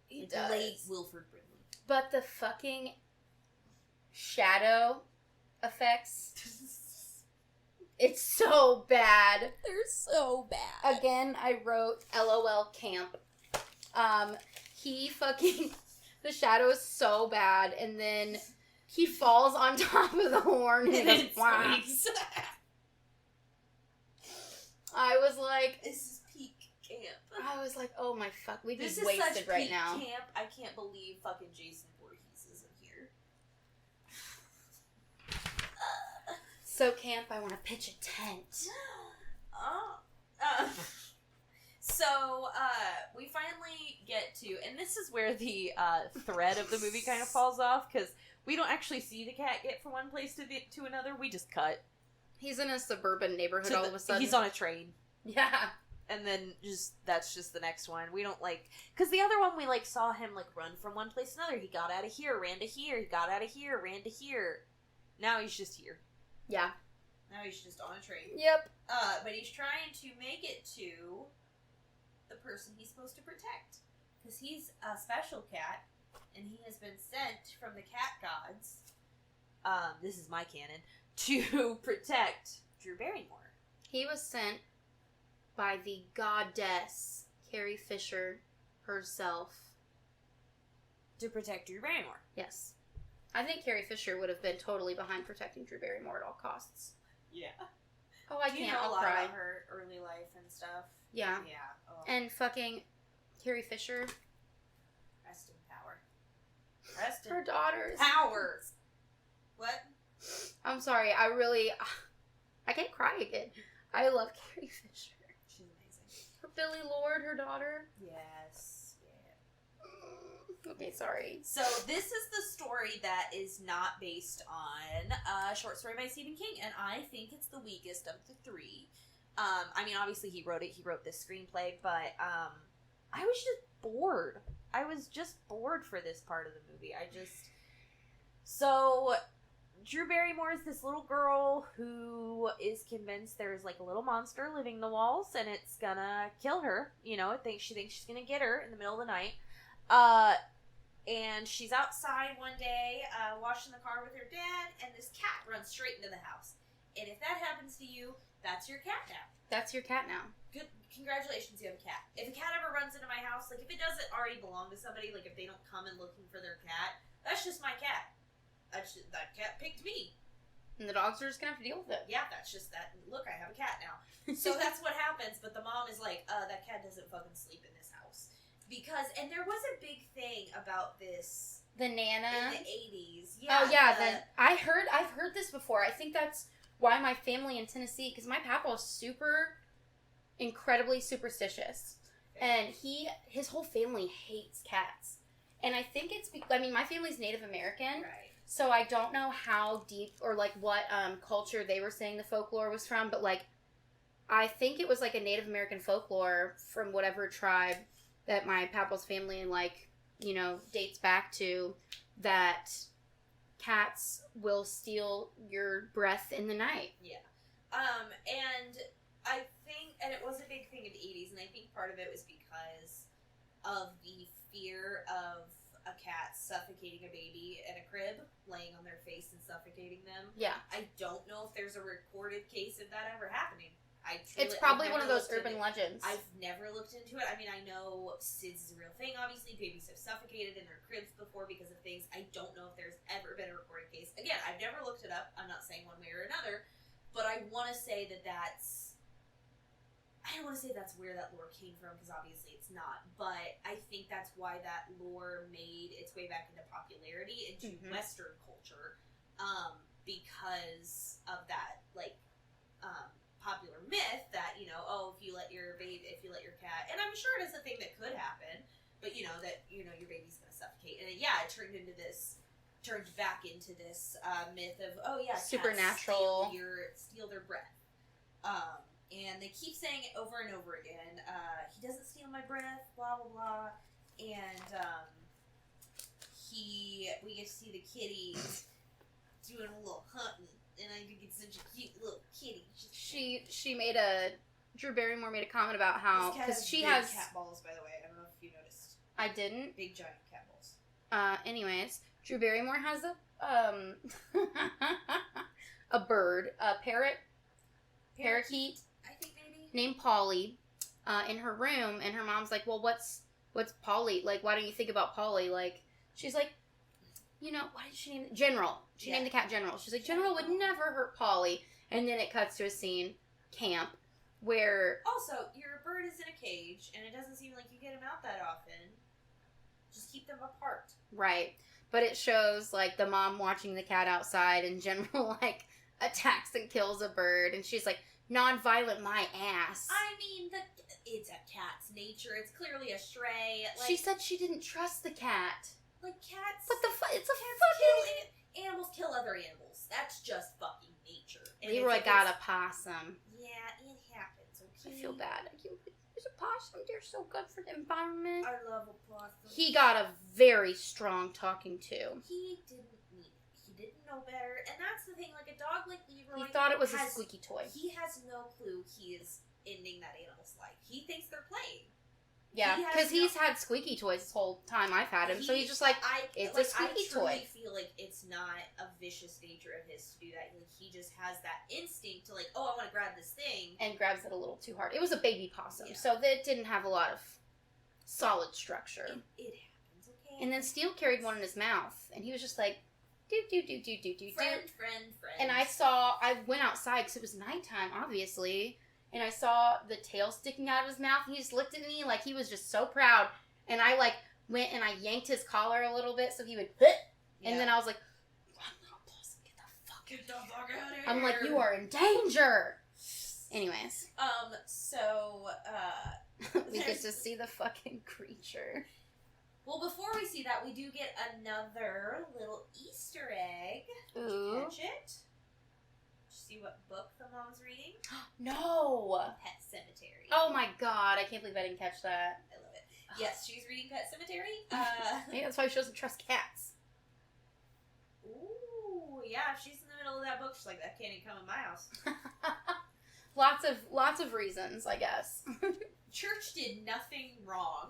He Late does. Wilford Brimley. But the fucking shadow effects... It's so bad. They're so bad. Again, I wrote LOL camp. He fucking... The shadow is so bad, and then he falls on top of the horn, and it goes, wah. I was like... This is peak camp. I was like, oh my fuck, we'd be This is wasted such right peak now. camp. I can't believe fucking Jason Voorhees isn't here. So camp, I want to pitch a tent. So, we finally get to, and this is where the thread of the movie kind of falls off, because we don't actually see the cat get from one place to another, we just cut. He's in a suburban neighborhood all of a sudden. He's on a train. Yeah. And then that's just the next one. We don't because the other one we saw him run from one place to another. He got out of here, ran to here, he got out of here, ran to here. Now he's just here. Yeah. Now he's just on a train. Yep. But he's trying to make it to the person he's supposed to protect. Because he's a special cat, and he has been sent from the cat gods, this is my canon, to protect Drew Barrymore. He was sent by the goddess Carrie Fisher herself. To protect Drew Barrymore. Yes. I think Carrie Fisher would have been totally behind protecting Drew Barrymore at all costs. Yeah. Oh, I Do you can't. know a I'll lot cry. about her early life and stuff? Yeah. Yeah. Oh. And fucking Carrie Fisher. Rest in power. Rest in Her daughters. power. What? I'm sorry. I can't cry again. I love Carrie Fisher. She's amazing. Her Billy Lord, her daughter. Yes. Yeah. Okay, sorry. So this is the story that is not based on a short story by Stephen King, and I think it's the weakest of the three. I mean, obviously he wrote it. He wrote this screenplay, but I was just bored. I was just bored for this part of the movie. So Drew Barrymore is this little girl who is convinced there's like a little monster living in the walls, and it's gonna kill her. You know, she thinks she's gonna get her in the middle of the night. And she's outside one day, washing the car with her dad, and this cat runs straight into the house. And if that happens to you, that's your cat now. That's your cat now. Good, congratulations, you have a cat. If a cat ever runs into my house, like if it doesn't already belong to somebody, like if they don't come in looking for their cat, that's just my cat. That cat picked me. And the dogs are just gonna have to deal with it. Yeah, that's just that. Look, I have a cat now. So that's what happens. But the mom is like, that cat doesn't fucking sleep in this house. And there was a big thing about this The Nana. in the 80s. Oh yeah, I've heard this before. I think that's why my family in Tennessee, because my papa was incredibly superstitious, and his whole family hates cats. And I think it's because, I mean, my family's Native American, Right. so I don't know how deep or like what culture they were saying the folklore was from, but like I think it was like a Native American folklore from whatever tribe that my papa's family and like, you know, dates back to, that cats will steal your breath in the night. And I think, and it was a big thing in the 80s, and I think part of it was because of the fear of a cat suffocating a baby in a crib, laying on their face and suffocating them. Yeah. I don't know if there's a recorded case of that ever happening. It's probably one of those urban legends. I've never looked into it. I mean, I know SIDS is a real thing, obviously. Babies have suffocated in their cribs before because of things. I don't know if there's ever been a recorded case. Again, I've never looked it up. I'm not saying one way or another. But I want to say that's... I don't want to say that's where that lore came from, because obviously it's not. But I think that's why that lore made its way back into popularity, into Western culture, because of that, like, popular myth that, you know, if you let your cat, and I'm sure it is a thing that could happen, but you know that, you know, your baby's gonna suffocate, and it turned back into this myth of supernatural, cats steal their breath, and they keep saying it over and over again. He doesn't steal my breath, blah blah blah, and we get to see the kitty doing a little hunting. And I think it's such a cute little kitty. Drew Barrymore made a comment about how, because she has cat balls, by the way. I don't know if you noticed. I didn't. Big giant cat balls. Anyways, Drew Barrymore has a bird, a parakeet, I think maybe named Polly, in her room, and her mom's like, well, what's Polly? Like, why don't you think about Polly? Like, she's like, you know, why did she name it? General. She named the cat General. She's like, General would never hurt Polly. And then it cuts to a scene, camp, where... Also, your bird is in a cage, and it doesn't seem like you get them out that often. Just keep them apart. Right. But it shows, like, the mom watching the cat outside, and General, like, attacks and kills a bird. And she's like, non-violent my ass. I mean, it's a cat's nature. It's clearly a stray. Like, she said she didn't trust the cat. Like, cats... What the fuck? It's a cats fucking... Animals kill other animals. That's just fucking nature. And Leroy got a possum. Yeah, it happens, okay? I feel bad. There's a possum. They're so good for the environment. I love a possum. He got a very strong talking to. He didn't need it. He didn't know better. And that's the thing, like a dog like Leroy... He thought it was a squeaky toy. He has no clue he is ending that animal's life. He thinks they're playing. Yeah, because he's had squeaky toys this whole time I've had him, so he's just like, it's a squeaky toy. I feel like it's not a vicious nature of his to do that. Like, he just has that instinct to like, I want to grab this thing. And grabs it a little too hard. It was a baby possum, Yeah. so it didn't have a lot of solid structure. It happens, okay? And then Steele carried one in his mouth, and he was just like, Friend. And I went outside because it was nighttime, obviously, and I saw the tail sticking out of his mouth, and he just looked at me like he was just so proud, and I, like, went and I yanked his collar a little bit so he would, and then I was like, run, little puss, get the fuck out of here. I'm like, you are in danger! Anyways. We get to see the fucking creature. Well, before we see that, we do get another little Easter egg. Did Ooh. you catch it? Did you see what book the mom's reading? No! Pet Cemetery. Oh my god, I can't believe I didn't catch that. I love it. Yes, she's reading Pet Cemetery. Maybe that's why she doesn't trust cats. Ooh, yeah, if she's in the middle of that book, she's like, that can't even come in my house. Lots of reasons, I guess. Church did nothing wrong.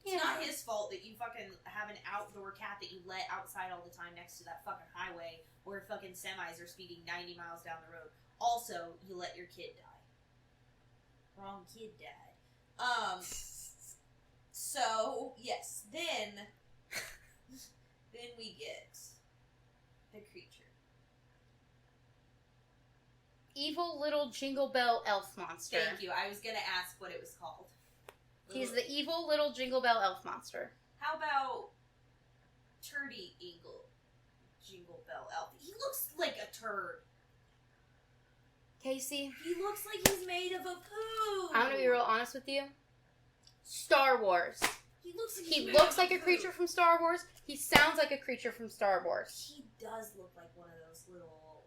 It's Yeah. not his fault that you fucking have an outdoor cat that you let outside all the time next to that fucking highway where fucking semis are speeding 90 miles down the road. Also, you let your kid die. Wrong kid died. So, yes, then we get the creature. Evil little Jingle Bell elf monster. Thank you. I was gonna ask what it was called. He's the evil little Jingle Bell elf monster. How about Turdy Jingle Bell Elf? He looks like a turd. Casey, He looks like he's made of a poo. I'm gonna be real honest with you. Star Wars. He looks like He he's looks made like of a poo. creature from Star Wars. He sounds like a creature from Star Wars. He does look like one of those little.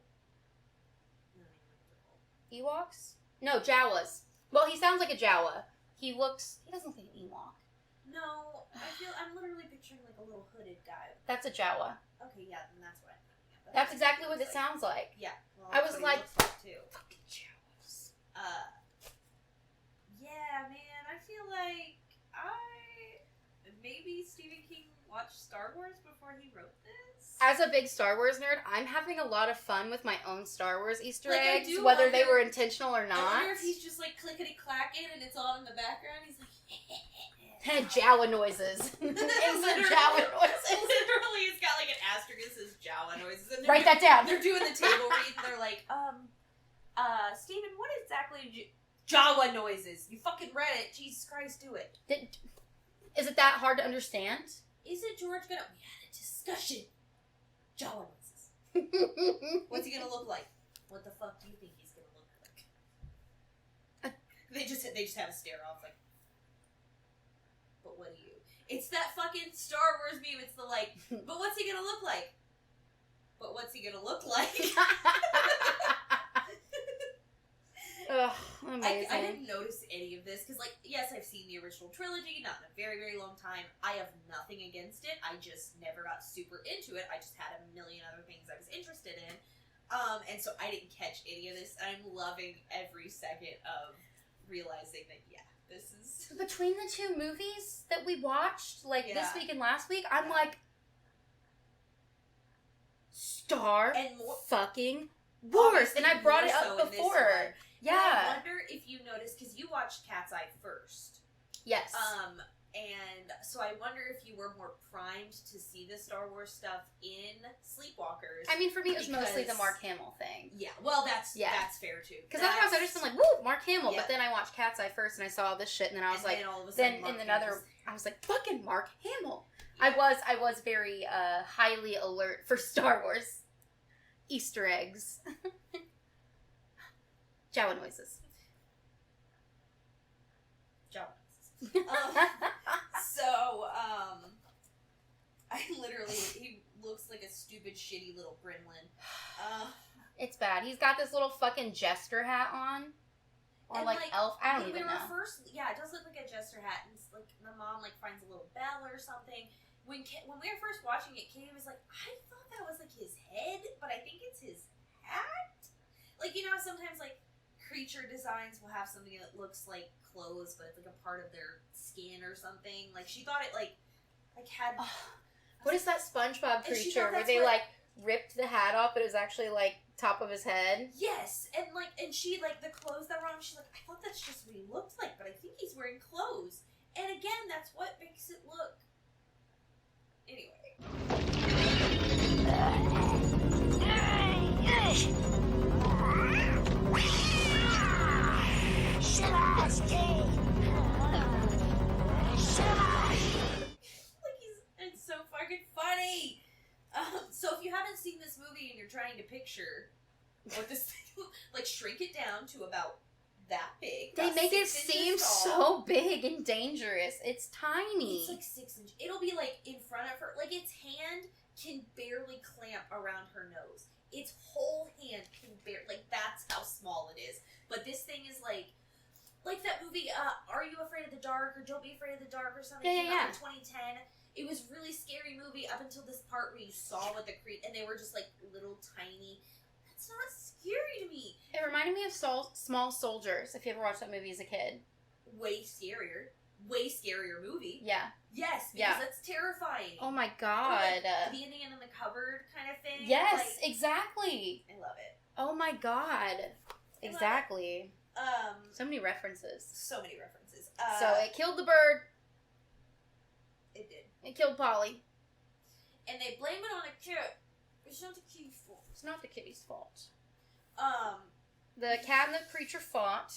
Ewoks? No, Jawas. Well, he sounds like a Jawa. He doesn't look like an Ewok. No, I'm literally picturing like a little hooded guy. That's a Jawa. Okay, yeah, then that's what I'm thinking of. That's exactly what it sounds like. Yeah, well, I that's was what he like, looks like too. Fucking Jawas. Yeah, man, I feel like maybe Stephen King watched Star Wars before he wrote this. As a big Star Wars nerd, I'm having a lot of fun with my own Star Wars Easter Like, I eggs, do whether they wonder- were intentional or I not. wonder if he's just like clickety clacking and it's on in the background. He's like, Jawa noises. Instant Literally- Jawa noises. Literally, it's got like an asterisk that says Jawa noises. And Write that down. They're doing the table read and they're like, Steven, what exactly Jawa noises? You fucking read it. Jesus Christ, do it. Is it that hard to understand? Isn't George gonna? We had a discussion. Jawa noises. What's he gonna look like? What the fuck do you think he's gonna look like? They just have a stare off like. But what do you? It's that fucking Star Wars meme. It's the like. But what's he gonna look like? But what's he gonna look like? Ugh, amazing. I didn't notice any of this because, like, yes, I've seen the original trilogy, not in a very, very long time. I have nothing against it. I just never got super into it. I just had a million other things I was interested in. And so I didn't catch any of this. I'm loving every second of realizing that, yeah, this is... Between the two movies that we watched, like this Yeah. week and last week, I'm Yeah. like, Star And more... fucking Wars. And I obviously brought it more so up in this before. one. Yeah. I wonder if you noticed, because you watched Cat's Eye first. Yes. And so I wonder if you were more primed to see the Star Wars stuff in Sleepwalkers. I mean, for me, it was mostly the because- Mark Hamill thing. Yeah, well, that's Yeah. fair too. Because otherwise, I just been like, woo, Mark Hamill. Yeah. But then I watched Cat's Eye first, and I saw all this shit, and then I was and like, then all of a then sudden, Mark in another, Hamill's- I was like, fucking Mark Hamill. Yeah. I was very highly alert for Star Wars Easter eggs. Jawa noises. I literally, he looks like a stupid, shitty little gremlin. It's bad. He's got this little fucking jester hat on. Or And, like elf. I don't when even we were know. it does look like a jester hat, and it's like the mom like finds a little bell or something. When we were first watching it, Katie was like, I thought that was like his head, but I think it's his hat. Like, you know, sometimes like creature designs will have something that looks like clothes, but it's like a part of their skin or something. Like she thought it like had. What is that SpongeBob And she creature thought where that's they what- like ripped the hat off, but it was actually like top of his head? Yes, and she like the clothes that were on him, she's like, I thought that's just what he looked like, but I think he's wearing clothes. And again, that's what makes it look. Anyway. So if you haven't seen this movie and you're trying to picture what this thing, like, shrink it down to about that big. They about make it 6 seem inches tall. so big and dangerous. It's tiny. It's like 6 inches. It'll be like in front of her. Like its hand can barely clamp around her nose. Its whole hand can barely. Like that's how small it is. But this thing is like that movie. Are You Afraid of the Dark or Don't Be Afraid of the Dark or something? Yeah, Came yeah, out in 2010. It was a really scary movie up until this part where you saw what the and they were just like little tiny. That's not scary to me. It reminded me of Small Soldiers, if you ever watched that movie as a kid. Way scarier movie. Yeah. Yes, because Yeah. that's terrifying. Oh my Or, god. like, the Indian in the cupboard kind of thing. Yes, Like, exactly. I love it. Oh my god. Exactly. So many references. So many references. So it killed the bird. It did. It killed Polly. And they blame it on a cat. It's not the kitty's fault. It's not the kitty's fault. The The cat and the creature fought.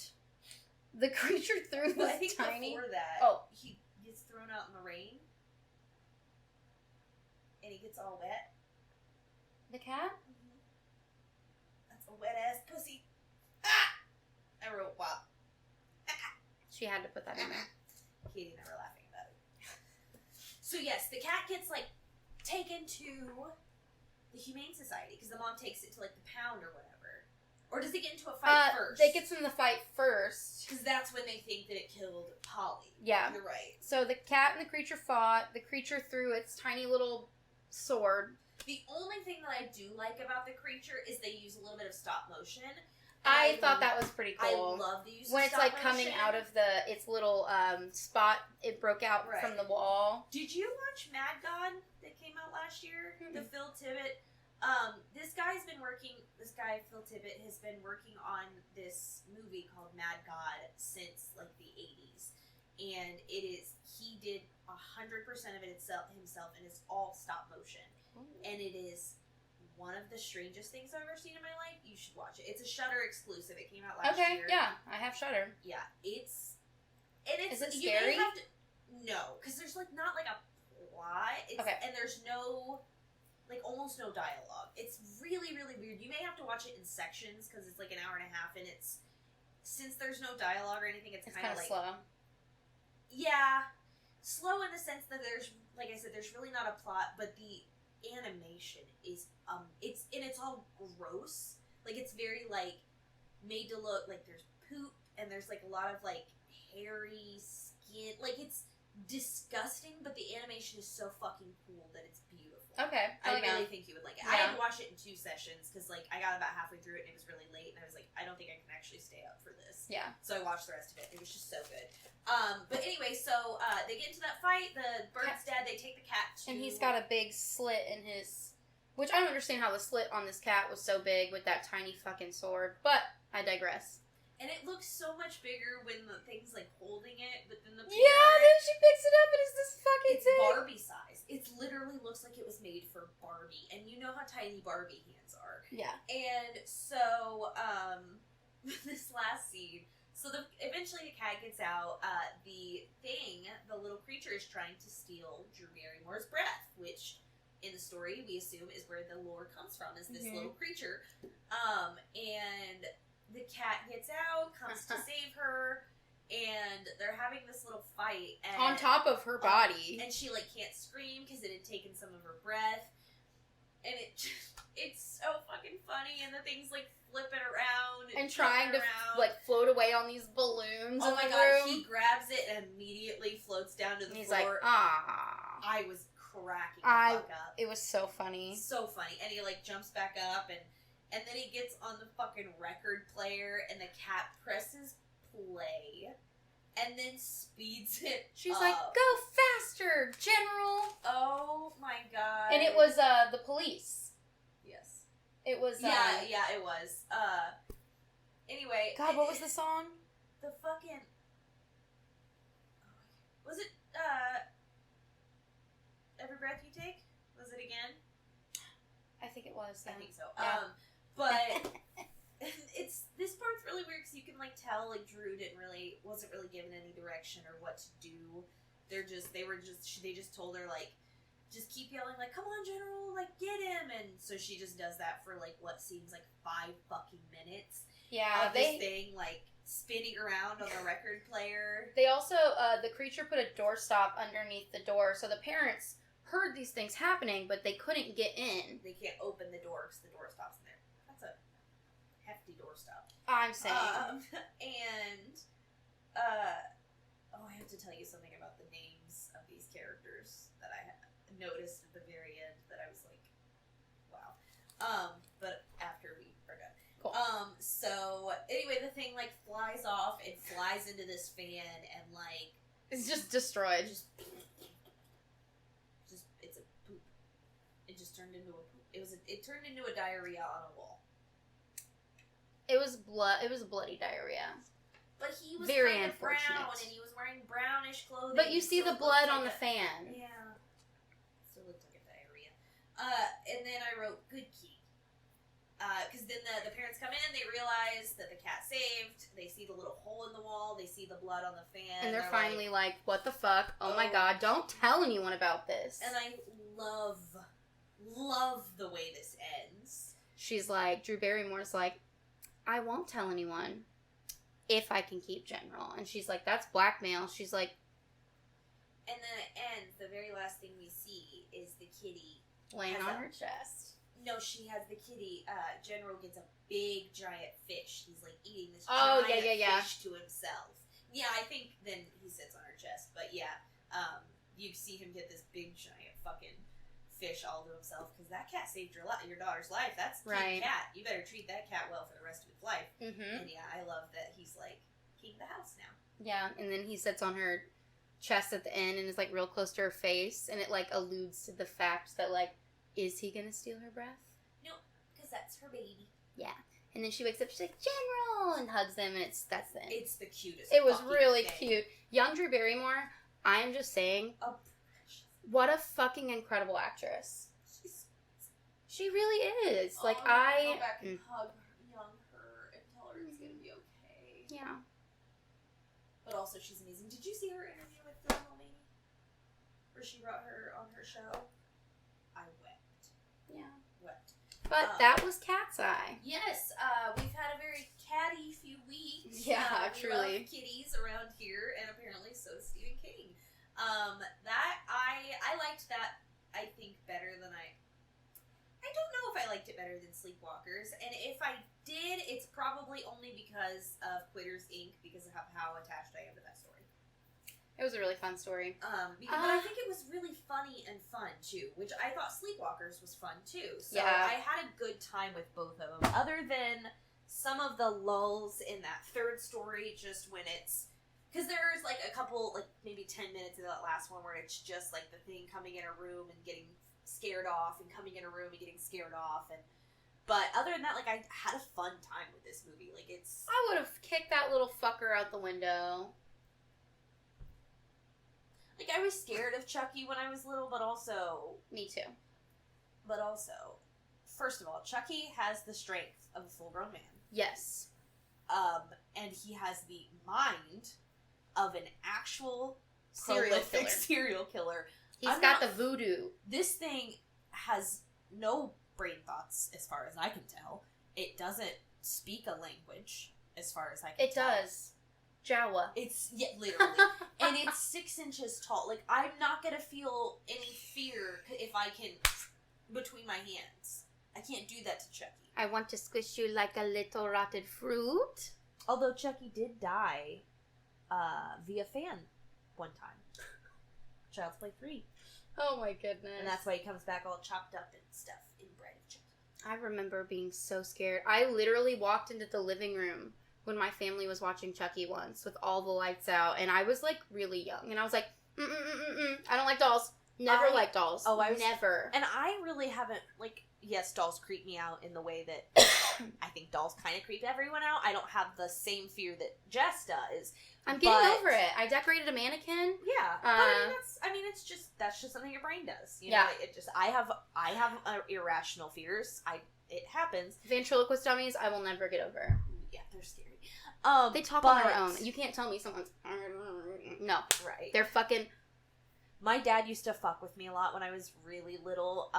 The creature threw but I this think tiny. before that, Oh. he gets thrown out in the rain, and he gets all wet. The cat? That's a wet ass pussy. Ah! I wrote WAP. She had to put that in there. Katie and I were laughing about it. So yes, the cat gets like taken to the Humane Society because the mom takes it to like the pound or whatever. Or does it get into a fight first? They get in the fight first. Because that's when they think that it killed Polly. Yeah. You're right. So the cat and the creature fought. The creature threw its tiny little sword. The only thing that I do like about the creature is they use a little bit of stop motion. I thought that was pretty I cool. love the use When of it's stop like coming motion. out of its little spot, it broke out Right. from the wall. Did you watch Mad God that came out last year? Mm-mm. The Phil Tippett. This guy, Phil Tippett, has been working on this movie called Mad God since like the 80s. And he did 100% of it himself, and it's all stop motion. And it is one of the strangest things I've ever seen in my life. You should watch it. It's a Shudder exclusive. It came out last Okay, year. yeah, I have Shudder. Yeah, it's Is it you may scary? have to- no, because there's like not like a plot. Okay. And there's almost no dialogue. It's really, really weird. You may have to watch it in sections because it's like an hour and a half, and since there's no dialogue or anything, it's It's kind of like slow. yeah, slow in the sense that there's, like I said, there's really not a plot, but the animation is it's all gross. Like it's very like made to look like there's poop and there's like a lot of like hairy skin. Like it's disgusting, but the animation is so fucking cool that it's beautiful. Okay, I like really that. think you would like it. Yeah. I had to watch it in 2 sessions because like I got about halfway through it and it was really late, and I was like, I don't think I can actually stay up for this. Yeah. So I watched the rest of it. It was just so good. But anyway, so they get into that fight. The bird's dead. They take the cat to... And he's got a big slit in his... Which I don't understand how the slit on this cat was so big with that tiny fucking sword. But I digress. And it looks so much bigger when the thing's like holding it, but then the Yeah, then she picks it up and it's this fucking it's thing. Barbie size. It literally looks like it was made for Barbie, and you know how tiny Barbie hands are. Yeah. And so, this last scene, so eventually the cat gets out. The little creature is trying to steal Drew Barrymore's breath, which in the story we assume is where the lore comes from, is this Mhm. little creature. And the cat gets out, comes to save her, and they're having this little fight. And On top of her body. and she like can't scream because it had taken some of her breath, and it's so fucking funny. And the thing's like flipping around And trying to around. like float away on these balloons oh in my the god, room. he grabs it and immediately floats down to the And he's like, floor. ah. I was cracking the fuck up. It was so funny. So funny. And he like jumps back up, and then he gets on the fucking record player, and the cat presses play and then speeds it She's up. like, go faster, General. Oh my god. And it was the police. yes. It was Yeah, it was. Anyway. God, what was the song? The fucking... Was it, Every Breath You Take? Was it again? I think it was. I think so. Yeah. But this part's really weird because you can like tell like Drew wasn't really given any direction or what to do. They just told her like, just keep yelling like, come on, General, like, yeah, so she just does that for, like, what seems like 5 fucking minutes. Yeah, Of this thing, like, spinning around on the record player. They also, the creature put a doorstop underneath the door, so the parents heard these things happening, but they couldn't get in. They can't open the door because the doorstop's in there. That's a hefty doorstop. I'm saying. I have to tell you something about the names of these characters that I noticed at the very end that I was like, wow. But after we are done. Cool. So, anyway, the thing, like, flies off and flies into this fan and, like... It's just destroyed. Just, it's a poop. It just turned into a poop. It turned into a diarrhea on a wall. It was bloody diarrhea. But he was Very kind of brown, unfortunate. and he was wearing brownish clothing. But you see so the it blood looked on the like fan. Yeah. Still looked like a diarrhea. And then I wrote good key. Because then the parents come in, they realize that the cat saved, they see the little hole in the wall, they see the blood on the fan. And they're finally like, what the fuck? Oh my god, don't tell anyone about this. And I love the way this ends. She's like, Drew Barrymore's like, I won't tell anyone if I can keep General. And she's like, that's blackmail. She's like... And then it ends, the very last thing we see is the kitty... laying on her chest. No, she has the kitty. General gets a big giant fish. He's like eating this Oh, giant yeah. fish to himself. Yeah, I think then he sits on her chest. But yeah, you see him get this big giant fucking fish all to himself because that cat saved your daughter's life. That's right. King Cat. You better treat that cat well for the rest of its life. Mm-hmm. And yeah, I love that he's like king of the house now. Yeah, and then he sits on her chest at the end and is like real close to her face, and it like alludes to the fact that like, is he gonna steal her breath? No, because that's her baby. Yeah. And then she wakes up, she's like, General! And hugs him, and that's the end. It's the cutest. It was fucking really thing. cute. Young Drew Barrymore, I am just saying, Oh, what a fucking incredible actress. She really is. Like, Go back and hug young her and tell her it's gonna be okay. Yeah. But also, she's amazing. Did you see her interview with Phil Mulvaney? Where she brought her on her show? I wept. Yeah. Wept. But that was Cat's Eye. Yes, we've had a very catty few weeks. Yeah, we truly. love kitties around here, and apparently so does Stephen King. I liked that, I think, better than I don't know if I liked it better than Sleepwalkers, and if I did, it's probably only because of Quitters Inc., because of how attached I am to that story. It was a really fun story. But I think it was really funny and fun, too, which I thought Sleepwalkers was fun, too. So Yeah. I had a good time with both of them, other than some of the lulls in that third story, just when it's... Because there's, like, a couple, like, maybe 10 minutes in that last one where it's just, like, the thing coming in a room and getting scared off, and coming in a room and getting scared off, and... But other than that, like, I had a fun time with this movie. Like, it's... I would have kicked that little fucker out the window. Like, I was scared of Chucky when I was little, but also... Me too. But also, first of all, Chucky has the strength of a full-grown man. Yes. And he has the mind of an actual Serial prolific killer. serial killer. He's I'm got not- the voodoo. This thing has no brain thoughts, as far as I can tell. It doesn't speak a language, as far as I can It tell. does. Jawa. It's, yeah, literally. And it's 6 inches tall. Like, I'm not gonna feel any fear if I can, between my hands. I can't do that to Chucky. I want to squish you like a little rotted fruit. Although Chucky did die via fan one time. Child's Play 3. Oh my goodness. And that's why he comes back all chopped up and stuff in Bride of Chucky. I remember being so scared. I literally walked into the living room when my family was watching Chucky once with all the lights out, and I was like really young, and I was like, I don't like dolls. Never liked dolls. Oh, I was never. And I really haven't, like, yes, dolls creep me out in the way that I think dolls kind of creep everyone out. I don't have the same fear that Jess does. I'm getting but- over it. I decorated a mannequin. Yeah, but I mean, it's just that's just something your brain does. You know, Yeah. it just I have irrational fears. It happens. Ventriloquist dummies, I will never get over. Yeah, they're scary. They talk on their own. You can't tell me someone's... No. Right. They're fucking... My dad used to fuck with me a lot when I was really little,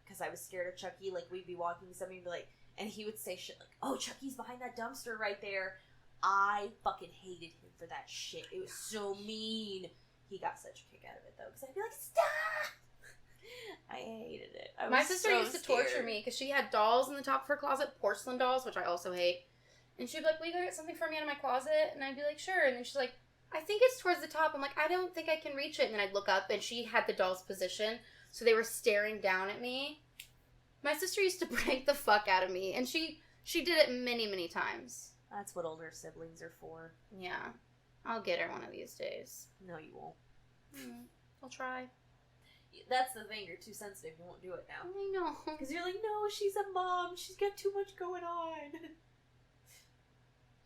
because I was scared of Chucky. Like, we'd be walking something and be like, and he would say shit like, "Oh, Chucky's behind that dumpster right there." I fucking hated him for that shit. It was so mean. He got such a kick out of it, though, because I'd be like, "Stop!" I hated it. My sister used to torture me because she had dolls in the top of her closet, porcelain dolls, which I also hate. And she'd be like, "Will you go get something for me out of my closet?" And I'd be like, "Sure." And then she's like, "I think it's towards the top." I'm like, "I don't think I can reach it." And then I'd look up, and she had the dolls positioned, so they were staring down at me. My sister used to prank the fuck out of me, and she did it many, many times. That's what older siblings are for. Yeah. I'll get her one of these days. No, you won't. I'll try. That's the thing. You're too sensitive. You won't do it now. I know. Because you're like, no, she's a mom. She's got too much going on.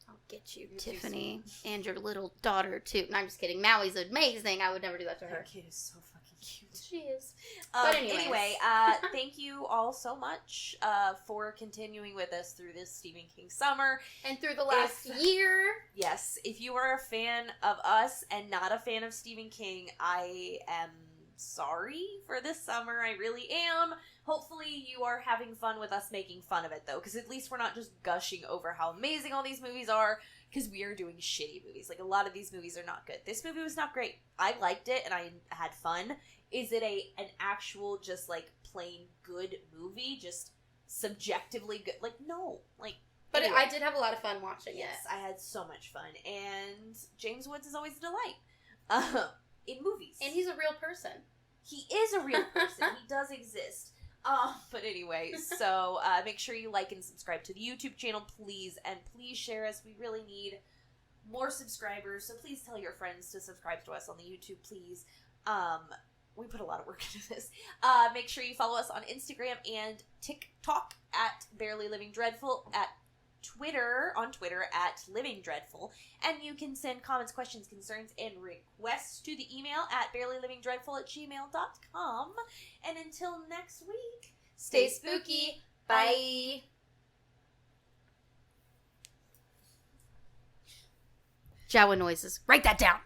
I'll get you, Tiffany, and your little daughter, too. No, I'm just kidding. Maui's amazing. I would never do that to her. Her kid is so fucking cute. She is. But anyway, thank you all so much for continuing with us through this Stephen King summer. And through the last year. Yes, if you are a fan of us and not a fan of Stephen King, I am sorry for this summer. I really am. Hopefully you are having fun with us making fun of it, though, because at least we're not just gushing over how amazing all these movies are, because we are doing shitty movies. Like, a lot of these movies are not good. This movie was not great. I liked it, and I had fun. Is it an actual, just, like, plain good movie? Just subjectively good? Like, no. Like, But anyway. I did have a lot of fun watching Yes, it. I had so much fun. And James Woods is always a delight. In movies. And he's a real person. He is a real person. He does exist. But anyway, so make sure you like and subscribe to the YouTube channel, please. And please share us. We really need more subscribers. So please tell your friends to subscribe to us on the YouTube, please. We put a lot of work into this. Make sure you follow us on Instagram and TikTok at Barely Living Dreadful, on Twitter at Living Dreadful, and you can send comments, questions, concerns, and requests to the email at barelylivingdreadful@gmail.com. And until next week, Stay spooky. Bye. Jawa noises. Write that down.